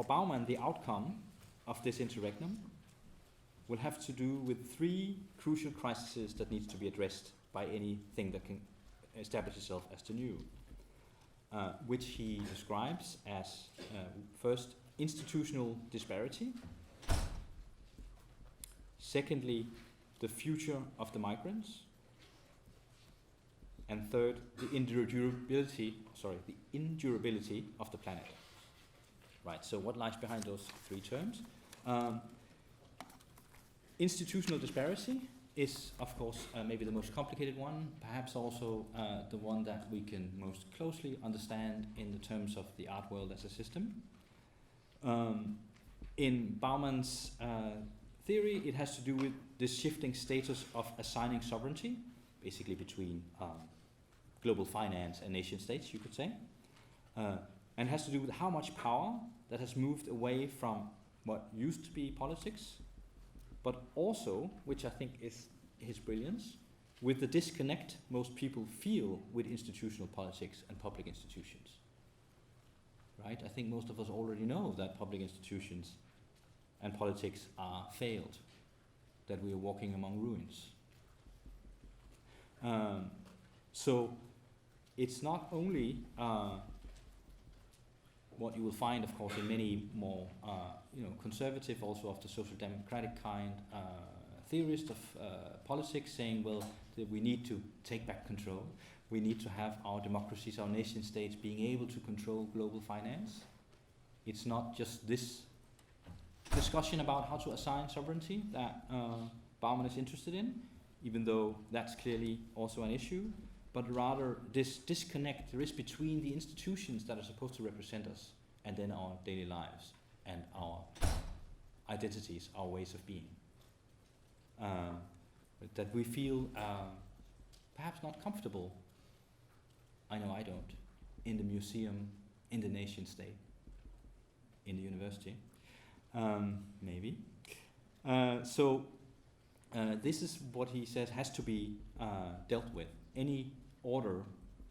Bauman, the outcome of this interregnum will have to do with three crucial crises that needs to be addressed by anything that can establish itself as the new, which he describes as first, institutional disparity, secondly, the future of the migrants, and third, the indurability of the planet. Right, so what lies behind those three terms? Institutional disparity is, of course, maybe the most complicated one, perhaps also the one that we can most closely understand in the terms of the art world as a system. In Bauman's theory, it has to do with this shifting status of assigning sovereignty, basically between global finance and nation states, you could say, and has to do with how much power that has moved away from what used to be politics, but also, which I think is his brilliance, with the disconnect most people feel with institutional politics and public institutions. Right? I think most of us already know that public institutions and politics are failed, that we are walking among ruins. So it's not only what you will find, of course, in many more conservative, also of the social democratic kind, theorists of politics saying, well, that we need to take back control. We need to have our democracies, our nation states being able to control global finance. It's not just this discussion about how to assign sovereignty that Bauman is interested in, even though that's clearly also an issue, but rather this disconnect there is between the institutions that are supposed to represent us and then our daily lives and our identities, our ways of being. That we feel perhaps not comfortable, I know I don't, in the museum, in the nation state, in the university, maybe. This is what he says has to be dealt with. Any order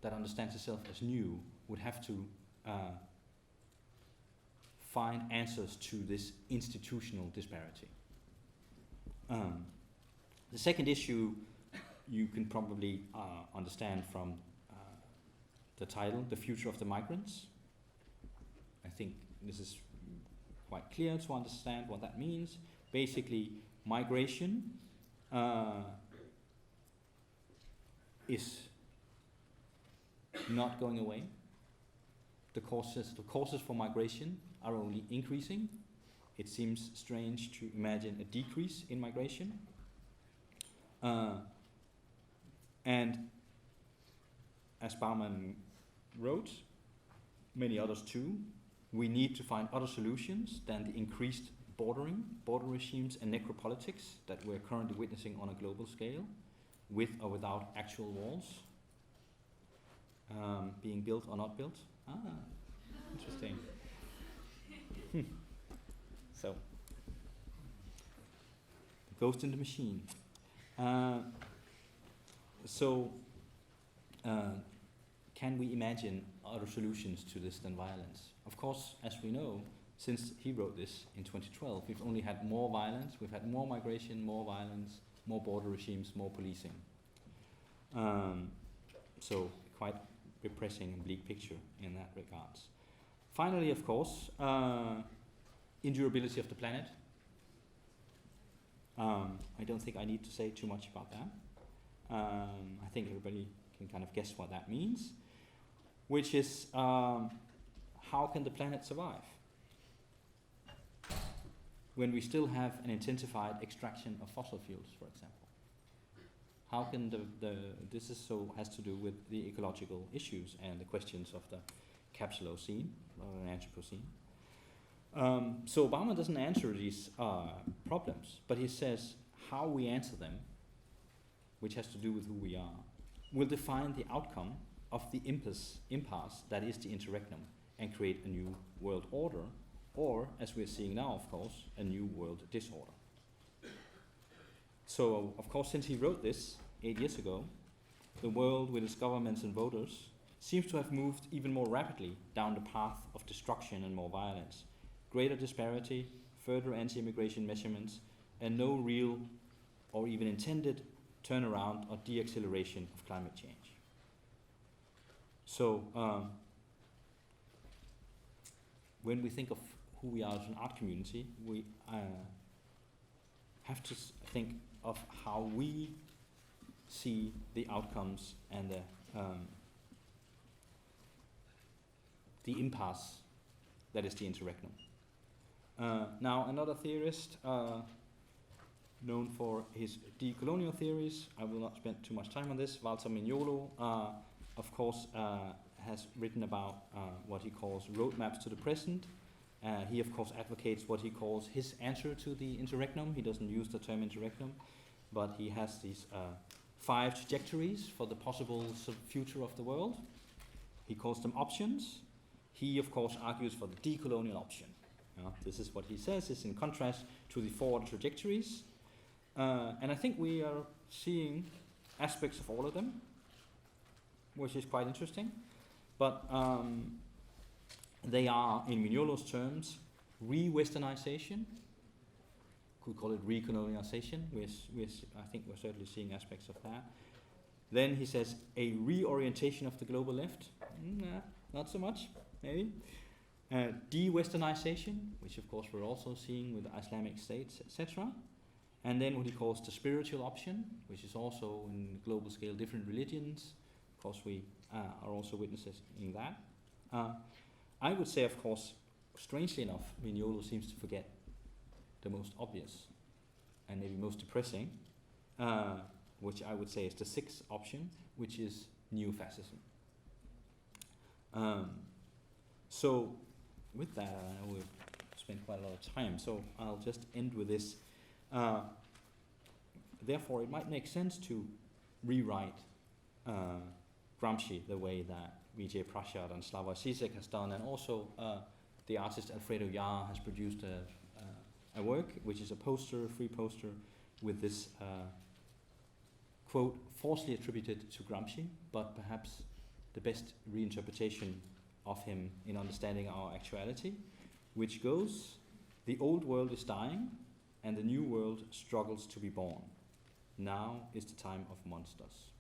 that understands itself as new would have to find answers to this institutional disparity. The second issue you can probably understand from the title, The Future of the Migrants. I think this is quite clear to understand what that means. Basically, migration is not going away. The causes for migration are only increasing. It seems strange to imagine a decrease in migration. And as Bauman wrote, many others too, we need to find other solutions than the increased border regimes and necropolitics that we're currently witnessing on a global scale, with or without actual walls being built or not built. Interesting. So, the ghost in the machine. Can we imagine other solutions to this than violence? Of course, as we know, since he wrote this in 2012, we've only had more violence, we've had more migration, more violence, more border regimes, more policing. So quite depressing and bleak picture in that regards. Finally, of course, endurability of the planet. I don't think I need to say too much about that. I think everybody can kind of guess what that means, which is how can the planet survive when we still have an intensified extraction of fossil fuels, for example? How can this has to do with the ecological issues and the questions of the capsulocene rather than Anthropocene. So Bauman doesn't answer these problems, but he says how we answer them, which has to do with who we are, will define the outcome of the impasse that is the interregnum and create a new world order, or, as we're seeing now, of course, a new world disorder. So, of course, since he wrote this 8 years ago, the world with its governments and voters seems to have moved even more rapidly down the path of destruction and more violence, greater disparity, further anti-immigration measurements, and no real or even intended turnaround or de-acceleration of climate change. So, when we think of who we are as an art community, we have to think of how we see the outcomes and the impasse that is the interregnum. Now, another theorist known for his decolonial theories, I will not spend too much time on this, Walter Mignolo, of course, has written about what he calls roadmaps to the present. He, of course, advocates what he calls his answer to the interregnum. He doesn't use the term interregnum, but he has these 5 trajectories for the possible future of the world. He calls them options. He, of course, argues for the decolonial option. This is what he says is in contrast to the 4 trajectories. And I think we are seeing aspects of all of them, which is quite interesting. But they are, in Mignolo's terms, re-Westernization. Could call it recolonialization. I think we're certainly seeing aspects of that. Then he says a reorientation of the global left. Nah, not so much, maybe. De-Westernization, which of course we're also seeing with Islamic states, etc. And then what he calls the spiritual option, which is also in global scale different religions. Of course, we are also witnesses in that. I would say, of course, strangely enough, Mignolo seems to forget the most obvious and maybe most depressing, which I would say is the 6th option, which is neo-fascism. So with that, I know we've spent quite a lot of time, so I'll just end with this. Therefore, it might make sense to rewrite Gramsci the way that Vijay Prashad and Slavoj Zizek has done, and also the artist Alfredo Yar has produced a work, which is a free poster, with this quote falsely attributed to Gramsci, but perhaps the best reinterpretation of him in understanding our actuality, which goes, "The old world is dying, and the new world struggles to be born. Now is the time of monsters."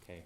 Okay.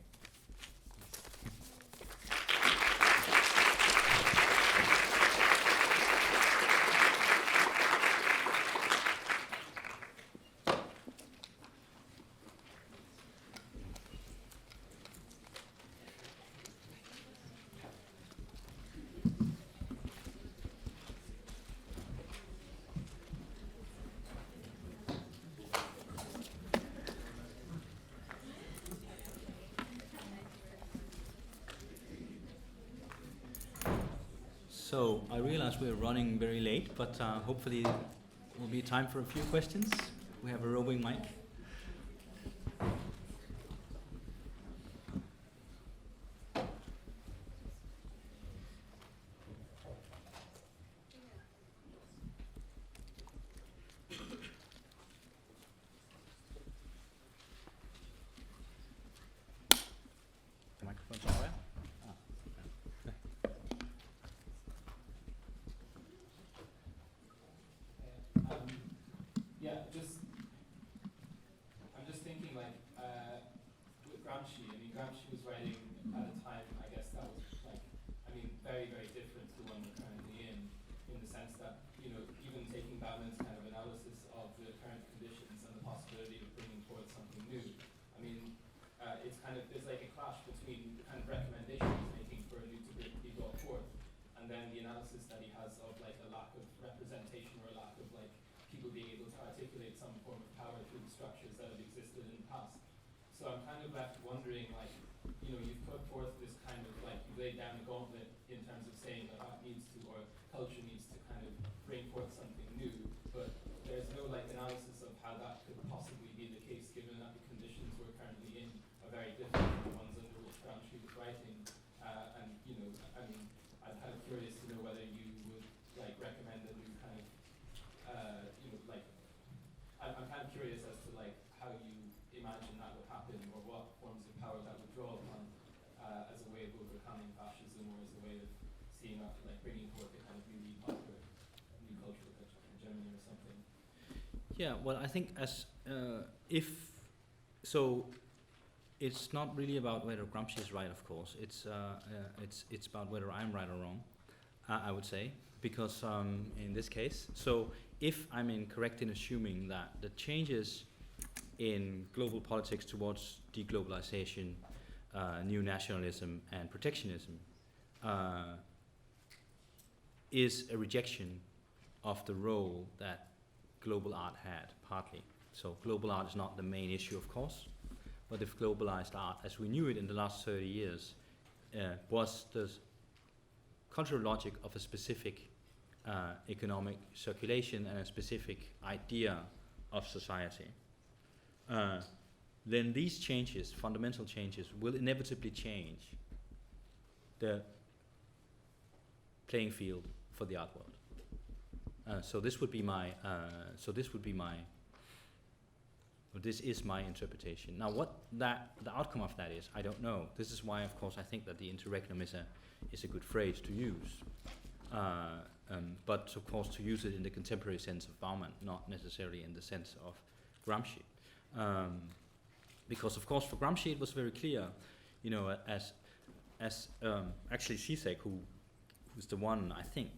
So I realize we're running very late, but hopefully there will be time for a few questions. We have a roving mic. The microphone's all right? I'm just thinking, like, with Gramsci, Gramsci was writing at a time, I guess, that was, like, very, very different to the one we're currently in the sense that, even taking Bauman's kind of analysis of the current conditions and the possibility of bringing forth something new, it's kind of, there's like a clash between the kind of recommendation he's making for a new to be brought forth, and then the analysis that he has of, like, a lack of representation or a lack of, like, people being able to articulate some form of power through the structures that have existed in the past. So I'm kind of left wondering, like, you've put forth this kind of, like, you've laid down the gauntlet in terms of saying that art needs to, or culture needs to kind of bring forth something new, but there's no like analysis of how that could possibly be the case, given that the conditions we're currently in are very different from the ones under which Gramsci was writing. And you know, I mean, I'm kind of curious to know whether you would like recommend that we kind of, you know, like, I'm kind of curious as to like how you imagine that would happen, or what forms of power that would draw upon as a way of overcoming fascism, or as a way of seeing that, like bringing forth a kind of newly popular, new cultural hegemony or something. Yeah, well, I think if so, it's not really about whether Gramsci is right, of course. It's about whether I'm right or wrong, I would say, because in this case, so if I'm incorrect in assuming that the changes in global politics towards de-globalization, new nationalism, and protectionism is a rejection of the role that global art had, partly. So global art is not the main issue, of course, but if globalized art, as we knew it in the last 30 years, was the cultural logic of a specific economic circulation and a specific idea of society, then these changes, fundamental changes, will inevitably change the playing field for the art world. So this would be my. This is my interpretation. Now, what the outcome of that is, I don't know. This is why, of course, I think that the interregnum is a good phrase to use. But of course, to use it in the contemporary sense of Bauman, not necessarily in the sense of Gramsci. Because of course, for Gramsci, it was very clear, you know, as actually Sheikh, who's the one, I think,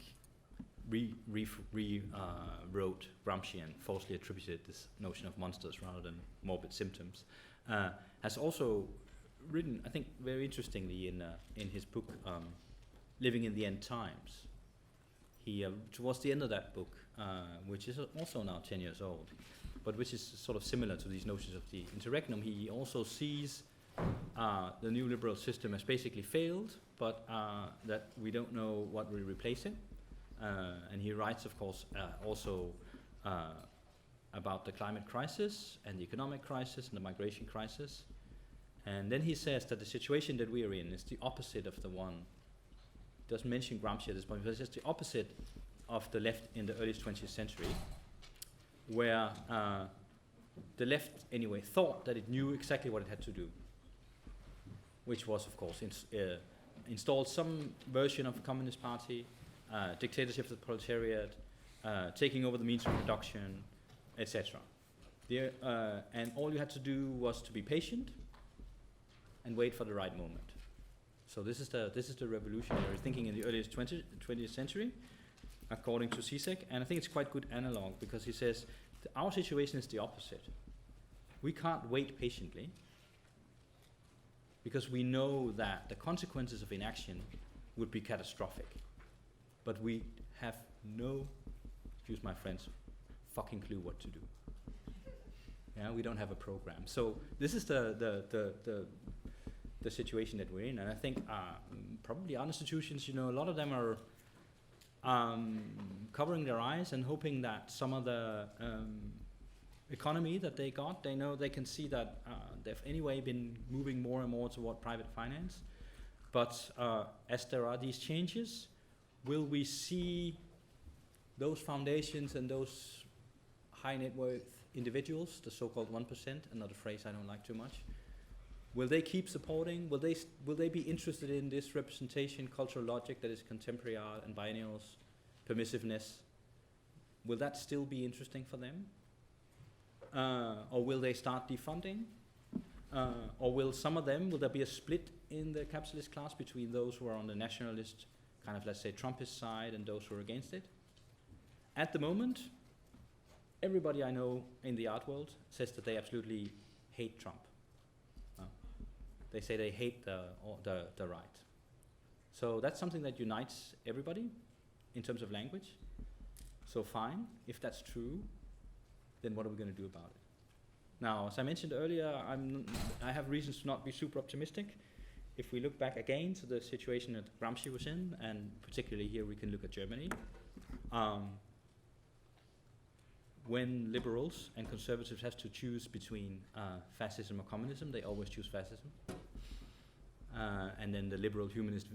wrote Gramsci and falsely attributed this notion of monsters rather than morbid symptoms, has also written, I think, very interestingly in his book, Living in the End Times. He, towards the end of that book, which is also now 10 years old, but which is sort of similar to these notions of the interregnum, he also sees the neoliberal system has basically failed, but that we don't know what will replace it. And he writes, of course, also about the climate crisis and the economic crisis and the migration crisis. And then he says that the situation that we are in is the opposite of the one. He doesn't mention Gramsci at this point, but it's just the opposite of the left in the early 20th century, where the left, anyway, thought that it knew exactly what it had to do, which was, of course, install some version of a communist party, dictatorship of the proletariat, taking over the means of production, etc. And all you had to do was to be patient and wait for the right moment. So this is the revolutionary thinking in the earliest 20th century, according to Sheikh, and I think it's quite good analog, because he says our situation is the opposite. We can't wait patiently because we know that the consequences of inaction would be catastrophic. But we have no, excuse my French, fucking clue what to do. Yeah, we don't have a program. So this is the situation that we're in, and I think probably our institutions, you know, a lot of them are covering their eyes and hoping that some of the economy that they got, they know they can see that they've anyway been moving more and more toward private finance. But as there are these changes, will we see those foundations and those high net worth individuals, the so-called 1%, another phrase I don't like too much, will they keep supporting? Will they be interested in this representation, cultural logic that is contemporary art and biennials, permissiveness? Will that still be interesting for them? Or will they start defunding? Or will there be a split in the capitalist class between those who are on the nationalist, kind of, let's say, Trumpist side and those who are against it? At the moment, everybody I know in the art world says that they absolutely hate Trump. They say they hate the right. So that's something that unites everybody in terms of language. So fine, if that's true, then what are we going to do about it? Now, as I mentioned earlier, I have reasons to not be super optimistic. if we look back again to the situation that Gramsci was in, and particularly here we can look at Germany, when liberals and conservatives have to choose between fascism or communism, they always choose fascism. And then the liberal humanist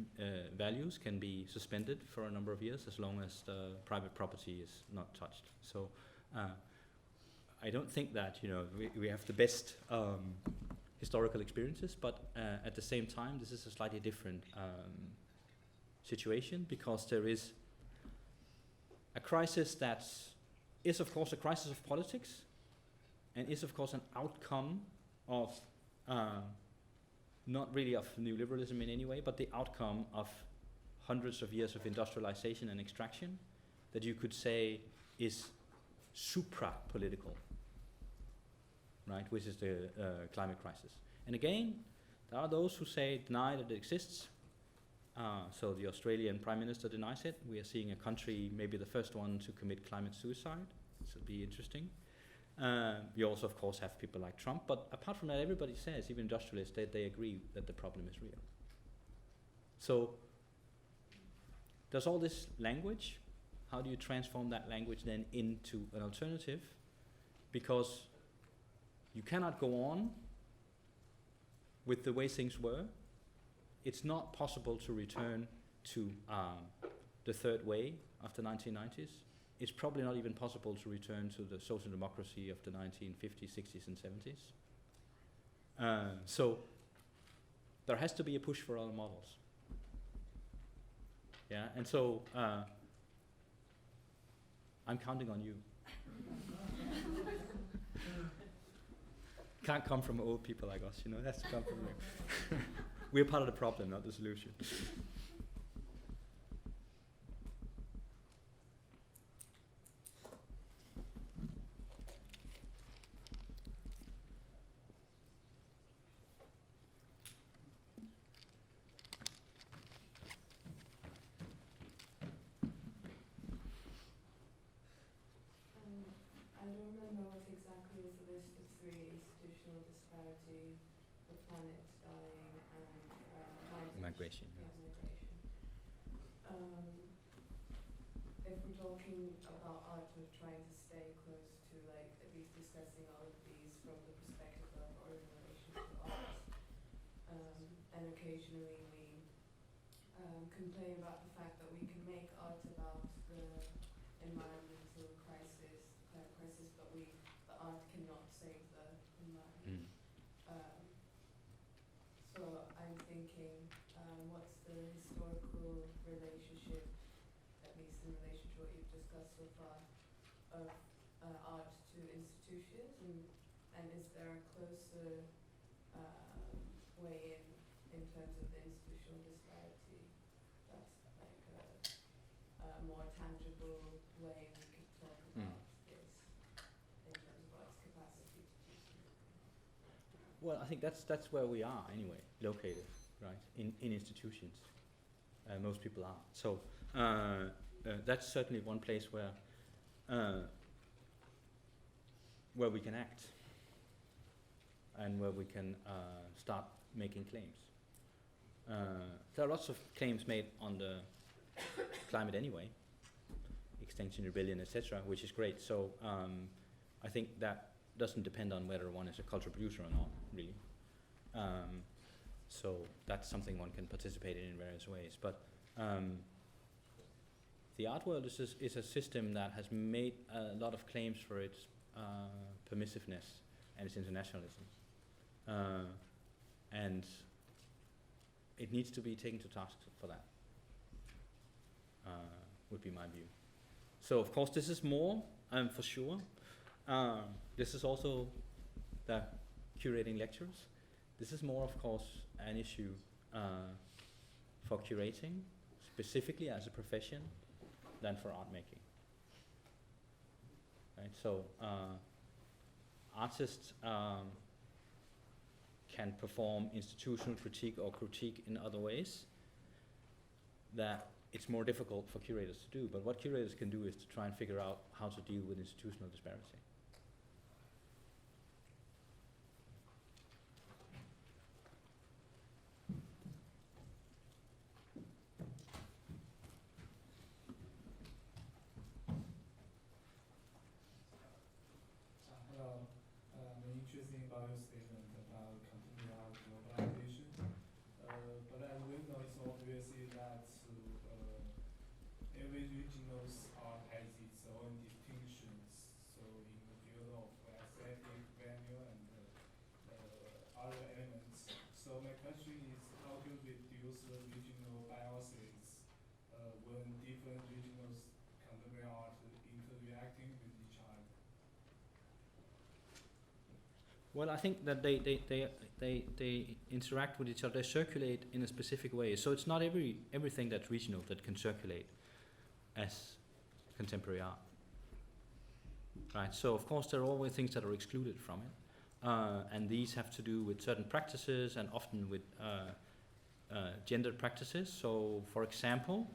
values can be suspended for a number of years as long as the private property is not touched. So I don't think that we have the best historical experiences, but at the same time this is a slightly different situation, because there is a crisis that is of course a crisis of politics, and is of course an outcome of not really of neoliberalism in any way, but the outcome of hundreds of years of industrialization and extraction that you could say is supra-political, right, which is the climate crisis. And again, there are those who deny that it exists. So the Australian Prime Minister denies it. We are seeing a country, maybe the first one to commit climate suicide. This will be interesting. We also, of course, have people like Trump, but apart from that, everybody says, even industrialists, they agree that the problem is real. So there's all this language. How do you transform that language then into an alternative? Because you cannot go on with the way things were. It's not possible to return to the third way of the 1990s. It's probably not even possible to return to the social democracy of the 1950s, 60s, and 70s. So there has to be a push for other models. Yeah, and so I'm counting on you. Can't come from old people like us, it has to come from you. We're part of the problem, not the solution. I don't remember what exactly is the list of three: institutional disparity, the planet dying, and Migration. Yeah, migration. If we're talking about art, we're trying to stay close to at least discussing all of these from the perspective of or in relation to art. And occasionally we complain about the fact that we can make art about the environmental crisis, climate crisis, but the art cannot save the environment. So I'm thinking, what's the historical relationship, at least in relation to what you've discussed so far, of art to institutions, and is there a closer way in terms of the institutional disparity that's a more tangible way we could talk about this in terms of art's capacity to do something? Well, I think that's where we are anyway, located, right, in institutions. Most people are. So that's certainly one place where we can act and where we can start making claims. There are lots of claims made on the climate anyway, Extinction Rebellion, etc., which is great. So I think that doesn't depend on whether one is a cultural producer or not, really. So that's something one can participate in various ways. But the art world is a system that has made a lot of claims for its permissiveness and its internationalism. And it needs to be taken to task for that, would be my view. So of course this is more, for sure. This is also the curating lectures. This is more, of course, an issue for curating, specifically as a profession, than for art making. Right? So artists can perform institutional critique or critique in other ways that it's more difficult for curators to do. But what curators can do is to try and figure out how to deal with institutional disparity. every regional's art has its own distinctions. So in the field of aesthetic, venue, and other elements. So my question is how to reduce the regional biases when different regionals' contemporary art interacting with each other. Well, I think that they interact with each other. They circulate in a specific way. So it's not everything that's regional that can circulate as contemporary art. Right. So of course there are always things that are excluded from it, and these have to do with certain practices and often with gendered practices. So, for example,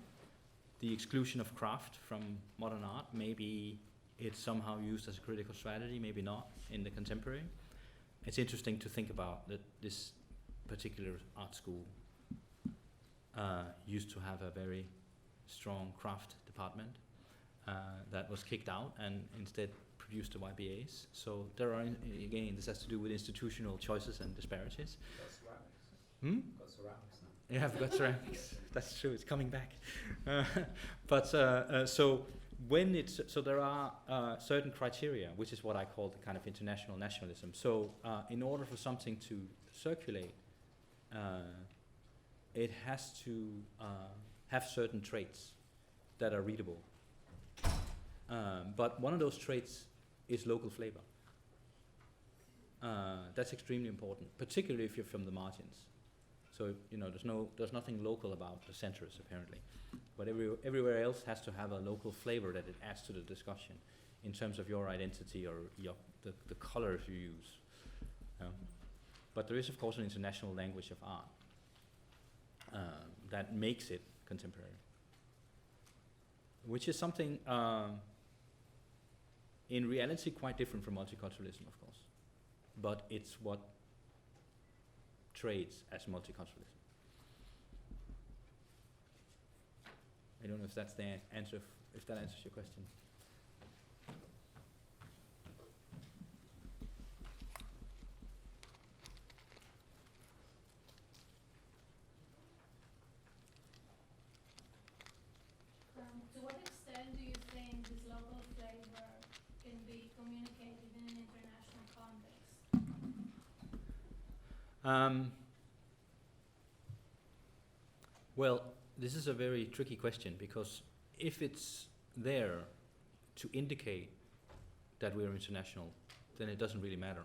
the exclusion of craft from modern art. Maybe it's somehow used as a critical strategy. Maybe not in the contemporary. It's interesting to think about that this particular art school used to have a very strong craft department that was kicked out and instead produced the YBAs. So there are, again, this has to do with institutional choices and disparities. Got ceramics. Hmm? Got ceramics now. Yeah, I've got ceramics. That's true. It's coming back. So when it's so there are certain criteria, which is what I call the kind of international nationalism. So in order for something to circulate, it has to have certain traits that are readable. But one of those traits is local flavor. That's extremely important, particularly if you're from the margins. So there's nothing local about the centers apparently, but everywhere else has to have a local flavor that it adds to the discussion in terms of your identity or the colors you use. But there is of course an international language of art that makes it contemporary, which is something in reality quite different from multiculturalism, of course, but it's what trades as multiculturalism. I don't know if that's the answer, if that answers your question. To what extent do you think this local flavor can be communicated in an international context? Well, this is a very tricky question because if it's there to indicate that we're international, then it doesn't really matter.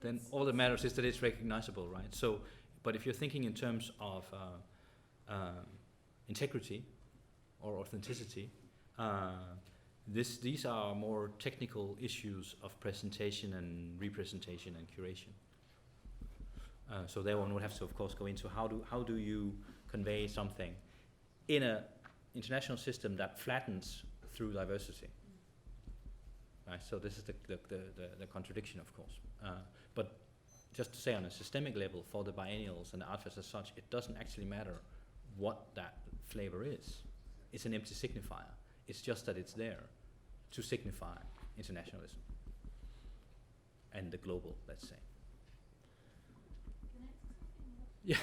Then all that matters is that it's recognizable, right? So, but if you're thinking in terms of integrity or authenticity, these are more technical issues of presentation and representation and curation. So there one would have to, of course, go into how do you convey something in an international system that flattens through diversity. Right. So this is the contradiction, of course. But just to say, on a systemic level, for the biennials and the art fest as such, it doesn't actually matter what that flavor is. It's an empty signifier. It's just that it's there to signify internationalism and the global, let's say. Can I ask something? Yeah.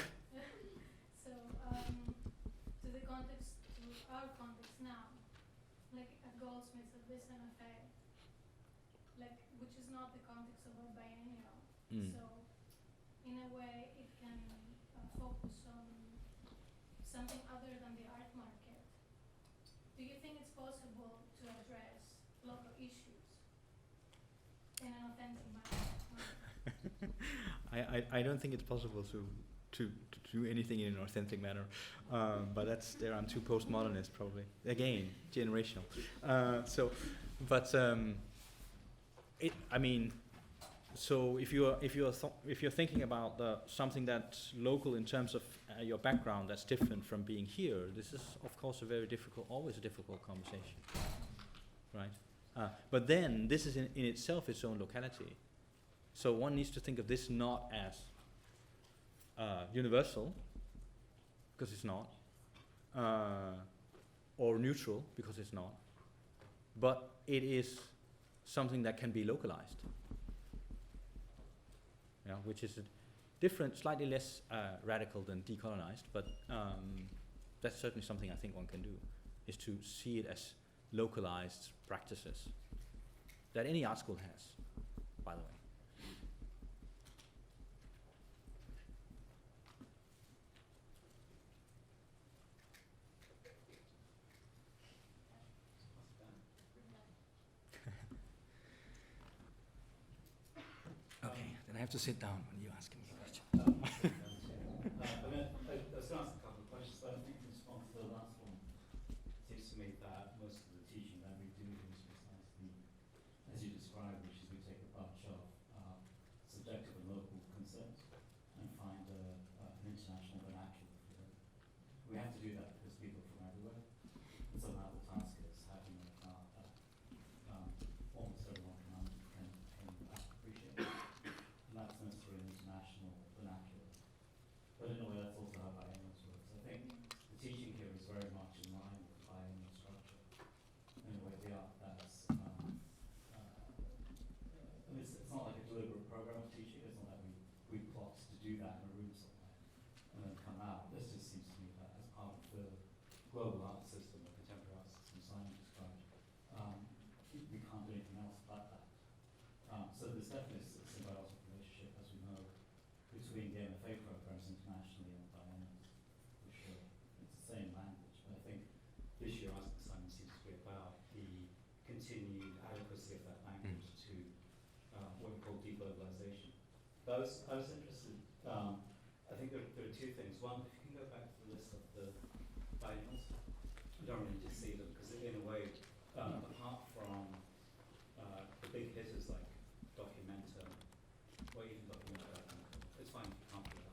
So, to our context now, like at Goldsmiths, at this MFA, like, which is not the context of a biennial. So, in a way, it can focus on something other than the art market. Do you think it's possible to address local issues in an authentic manner? I don't think it's possible to do anything in an authentic manner, but I'm too postmodernist probably. Again, generational. So if you're thinking about something that's local in terms of your background that's different from being here, this is of course always a difficult conversation, right? But then this is in itself its own locality. So one needs to think of this not as universal, because it's not, or neutral, because it's not, but it is something that can be localized, which is different, slightly less radical than decolonized, but that's certainly something I think one can do. is to see it as localized practices that any art school has, by the way. Okay, then I have to sit down when you ask me a question. I was going to ask a couple of questions, but I think in response to the last one, it seems to me that most of the teaching that we do is precisely as you described, which is we take a bunch of subjective and local concerns and find an international vernacular for them. We have to do that because people are from everywhere. And so now the task is how do you make art that almost everyone can appreciate. And that's necessarily an international vernacular. But in a way, that's also how biennials work. So I think the teaching here is very much in line with the biennial structure. In a way, the art that's, I mean, it's not like a deliberate program of teaching. It's not like we plot to do that in a room somewhere and then come out. This just seems to me that as part of the global art system, the contemporary art system Simon described, we can't do anything else but that. So there's definitely a symbiotic relationship, as we know, between the MFA programs internationally and biennials, for sure. It's the same language, but I think this year Asking Simon seems to be about the continued adequacy of that language to what we call de-gloablization. But I was interested, I think there are two things. One, if you can go back to the list of the biennials, I don't really need to see them, because in a way, apart from the big hitters like Documentum, or even Documentum, it's fine if you can't put it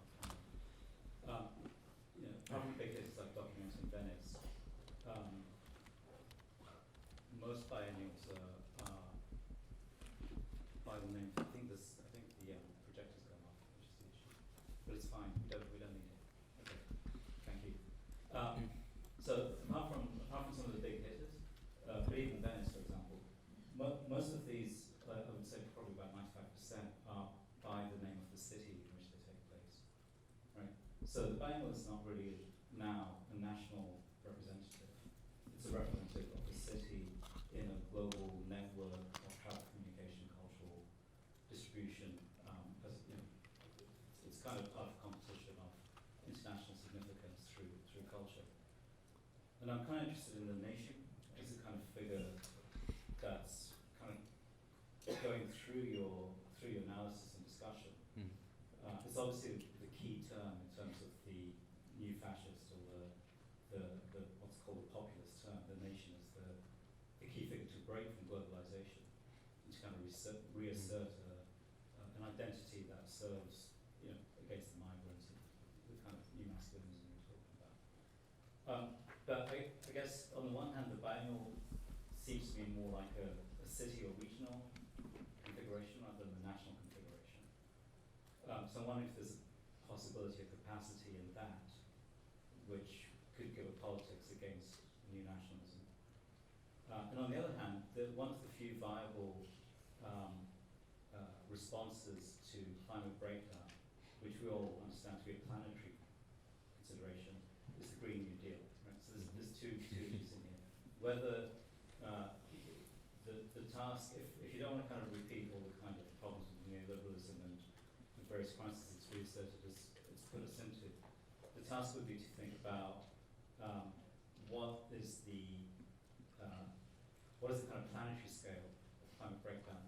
up. You know, apart from big hitters like Documentum Venice, most biennials are by the name. I think the projector's gone off, which is the issue. But it's fine. We don't need it. Okay. Thank you. So apart from some of the big hitters, but even Venice, for example, most of these, I would say probably about 95%, are by the name of the city in which they take place. Right. So the biennial is not really now a national representative. It's a representative of the city in a global network of travel, communication, cultural distribution. As you know, it's kind of part of competition of international significance through culture. And I'm kind of interested in the nation as a kind of figure that's kind of going through your analysis and discussion. It's obviously the key term in terms of the new fascist or the what's called the populist term. The nation is the key figure to break from globalization and to kind of reassert an identity that serves, against the migrants, the kind of new masculinism we were talking about. But I guess on the one hand, the biennial seems to be more like a city or regional configuration rather than the national configuration. So I'm wondering if there's a possibility of capacity in that, which could give a politics against new nationalism. And on the other hand, one of the few viable responses to climate breakdown, which we all understand to be a planetary consideration, is the Green New Deal. Right? So there's two issues in here. Whether the task, if you don't want to kind of repeat all the kind of problems with neoliberalism and the various crises it's reasserted it's put us into, the task would be to think about what is the kind of planetary scale of climate breakdown,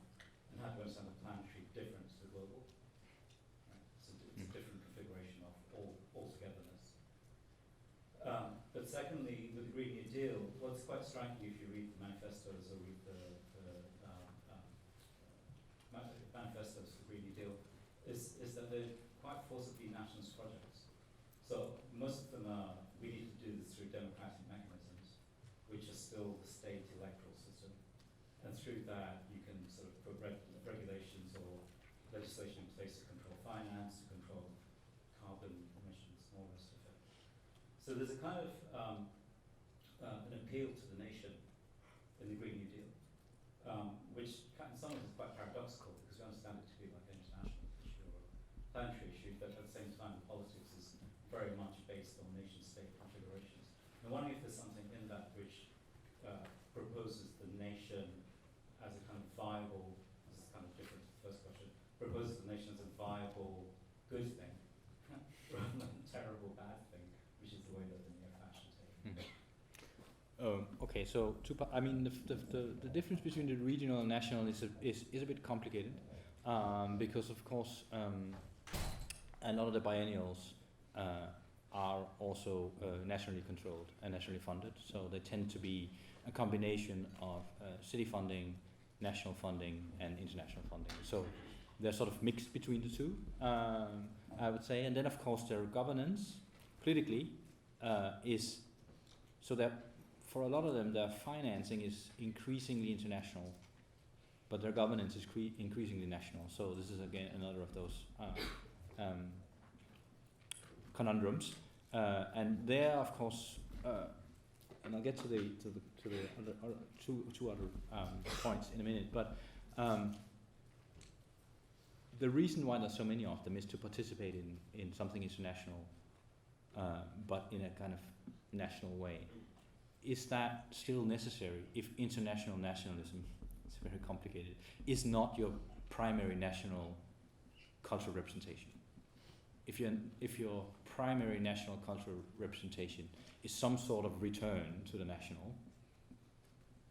and how to understand the planetary difference to the global. Right? So it's a different configuration of all-togetherness. But secondly, with the Green New Deal, what's quite striking if you read the manifestos or read the manifestos for the Green New Deal is that they're quite forcibly nationalist projects. So most of them are, we need to do this through democratic mechanisms, which are still the state electoral system. And through that, you can sort of put regulations or legislation in place to control finance, to control carbon emissions, and all the rest of it. So there's a kind of an appeal to the nation in the Green New Deal, which in some ways is quite paradoxical because we understand it to be like an international issue or a planetary issue, but at the same time politics is very much based on nation-state configurations. I'm wondering if there's something in that which Okay, so I mean, the difference between the regional and national is a bit complicated, because of course a lot of the biennials are also nationally controlled and nationally funded, so they tend to be a combination of city funding, national funding, and international funding. So they're sort of mixed between the two, I would say. And then of course their governance politically is so that for a lot of them their financing is increasingly international, but their governance is increasingly national. So this is again another of those conundrums. And there, of course, and I'll get to the other two other points in a minute. But the reason why there's so many of them is to participate in something international, but in a kind of national way. Is that still necessary if international nationalism, it's very complicated, is not your primary national cultural representation? If your primary national cultural representation is some sort of return to the national,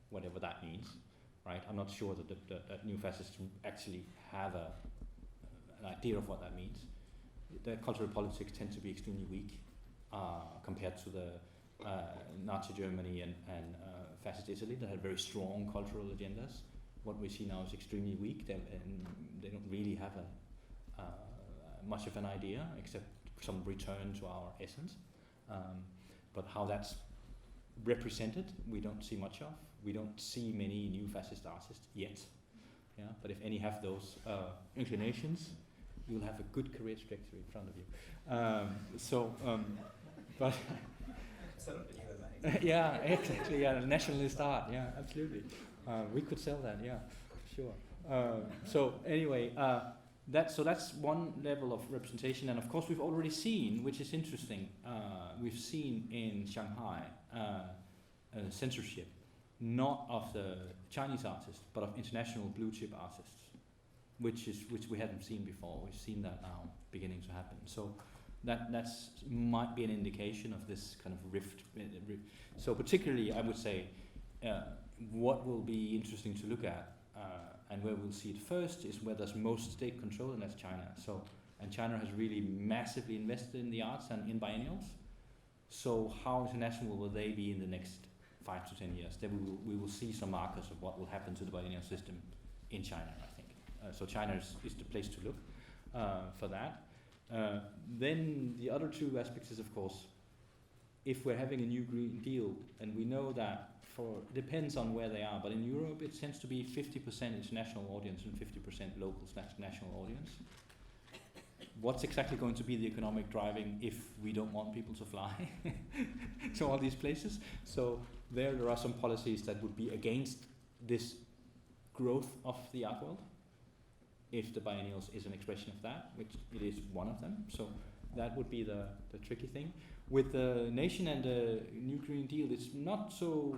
whatever that means, right? I'm not sure that new fascists actually have an idea of what that means. Their cultural politics tend to be extremely weak compared to the Nazi Germany and fascist Italy that had very strong cultural agendas. What we see now is extremely weak, and they don't really have much of an idea except some return to our essence. But how that's represented, we don't see much of. We don't see many new fascist artists yet. Yeah, but if any have those inclinations, you'll have a good career trajectory in front of you. But yeah, exactly. Yeah, the nationalist art. Yeah, absolutely. We could sell that. Yeah, sure. So anyway, that's one level of representation, and of course we've already seen, which is interesting. We've seen in Shanghai censorship, not of the Chinese artists, but of international blue chip artists, which we hadn't seen before. We've seen that now beginning to happen. So that's might be an indication of this kind of rift. So particularly, I would say, what will be interesting to look at, and where we'll see it first, is where there's most state control, and that's China. So, and China has really massively invested in the arts and in biennials. So how international will they be in the next 5 to 10 years? Then we will see some markers of what will happen to the biennial system in China, I think. So China is the place to look for that. Then the other two aspects is, of course, if we're having a new Green Deal, and we know that depends on where they are, but in Europe it tends to be 50% international audience and 50% local national audience. What's exactly going to be the economic driving if we don't want people to fly to all these places? So there are some policies that would be against this growth of the art world, if the biennials is an expression of that, which it is one of them. So that would be the tricky thing. With the nation and the New Green Deal, it's not so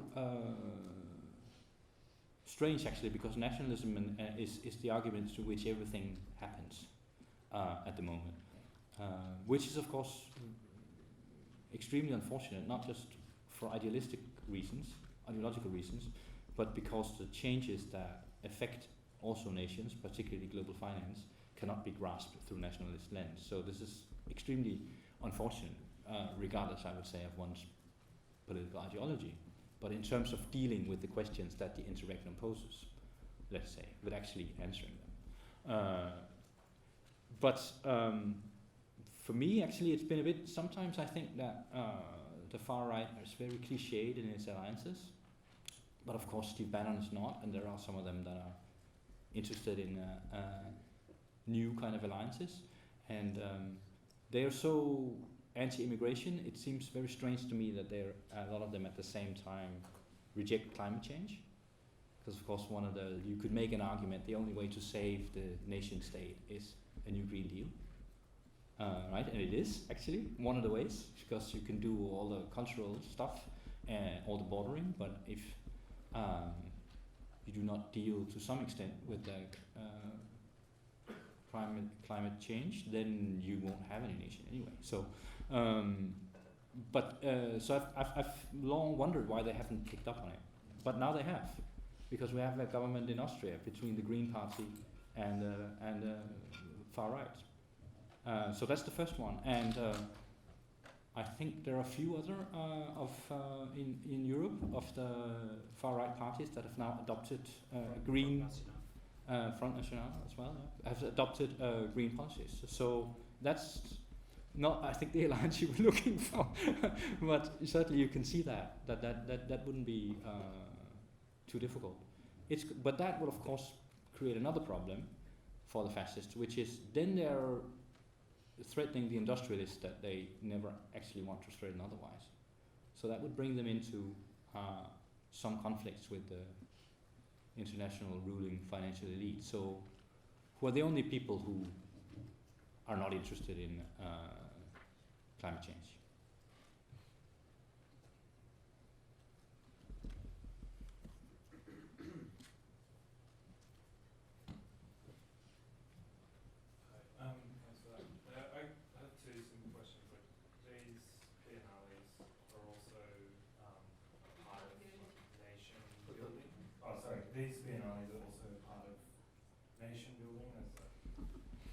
strange actually, because nationalism is the argument to which everything happens at the moment, which is of course extremely unfortunate, not just for ideological reasons, but because the changes that affect also nations, particularly global finance, cannot be grasped through nationalist lens. So this is extremely unfortunate, regardless, I would say, of one's political ideology. But in terms of dealing with the questions that the interregnum poses, let's say, with actually answering them. But for me, actually, it's been a bit, sometimes I think that the far right is very cliched in its alliances. But of course, Steve Bannon is not, and there are some of them that are interested in new kind of alliances. And they are so anti-immigration, it seems very strange to me that a lot of them at the same time reject climate change. Because of course you could make an argument, the only way to save the nation state is a new Green Deal. Right, and it is actually one of the ways, because you can do all the cultural stuff and all the bordering, but if you do not deal to some extent with the climate change, then you won't have any nation anyway. So but so I've long wondered why they haven't picked up on it, but now they have, because we have a government in Austria between the Green Party and far right. So that's the first one, and I think there are a few other in Europe of the far right parties that have now adopted green. Front National as well, yeah, have adopted green policies. So that's not, I think, the alliance you were looking for, but certainly you can see that wouldn't be too difficult. But that would of course create another problem for the fascists, which is then they're threatening the industrialists that they never actually want to threaten otherwise. So that would bring them into some conflicts with the international ruling financial elite, so who are the only people who are not interested in climate change. Thanks for that. I have two simple questions. Like, these biennales are also part of nation building. Oh, sorry. These biennales are also part of nation building as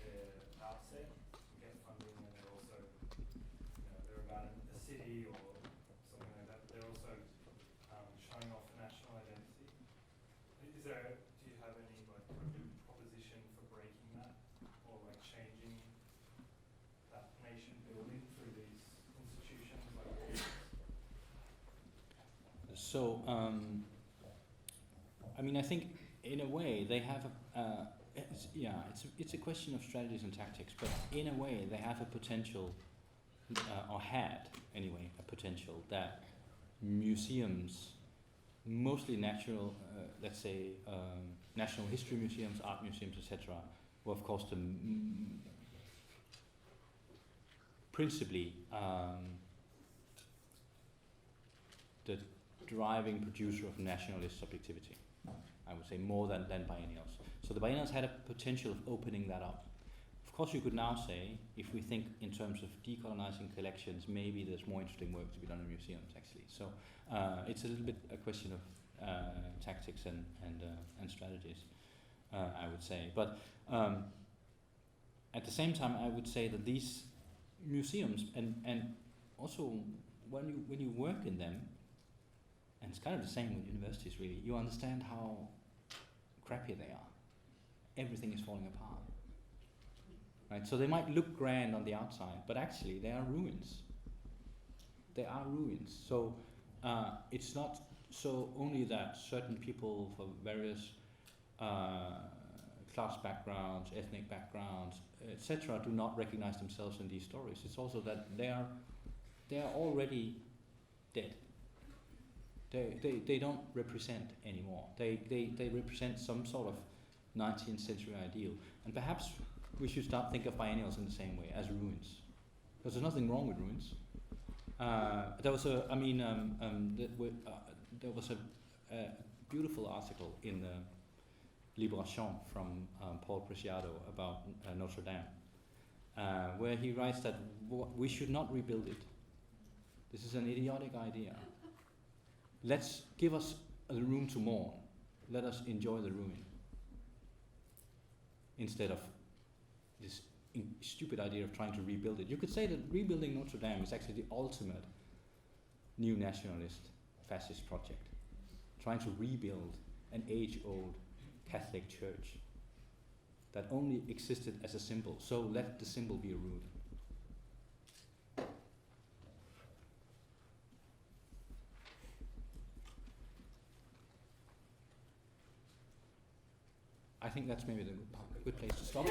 their outset to get funding, and they're also, they're about a city or something like that. But they're also showing off national identity. Do you have any proposition for breaking that, or changing that nation building through these institutions like? So I mean, I think in a way they have it's a question of strategies and tactics, but in a way they have a potential, or had anyway a potential, that museums, mostly natural, let's say national history museums, art museums, etc., were of course principally the driving producer of nationalist subjectivity, I would say, more than biennials. So the biennials had a potential of opening that up. Of course, you could now say, if we think in terms of decolonizing collections, maybe there's more interesting work to be done in museums, actually. So it's a little bit a question of tactics and strategies, I would say. But at the same time, I would say that these museums, and also when you work in them, and it's kind of the same with universities, really, you understand how crappy they are. Everything is falling apart. Right? So they might look grand on the outside, but actually they are ruins. They are ruins. So it's not so only that certain people from various class backgrounds, ethnic backgrounds, etc., do not recognize themselves in these stories. It's also that they are already dead. They don't represent anymore. They represent some sort of 19th century ideal. And perhaps we should start think of biennials in the same way, as ruins. Because there's nothing wrong with ruins. There was a beautiful article in Libération from Paul Preciado about Notre Dame, where he writes that we should not rebuild it. This is an idiotic idea. Let's give us a room to mourn. Let us enjoy the ruin, instead of this stupid idea of trying to rebuild it. You could say that rebuilding Notre Dame is actually the ultimate new nationalist fascist project, trying to rebuild an age-old Catholic church that only existed as a symbol. So let the symbol be a ruin. I think that's maybe the good place to stop.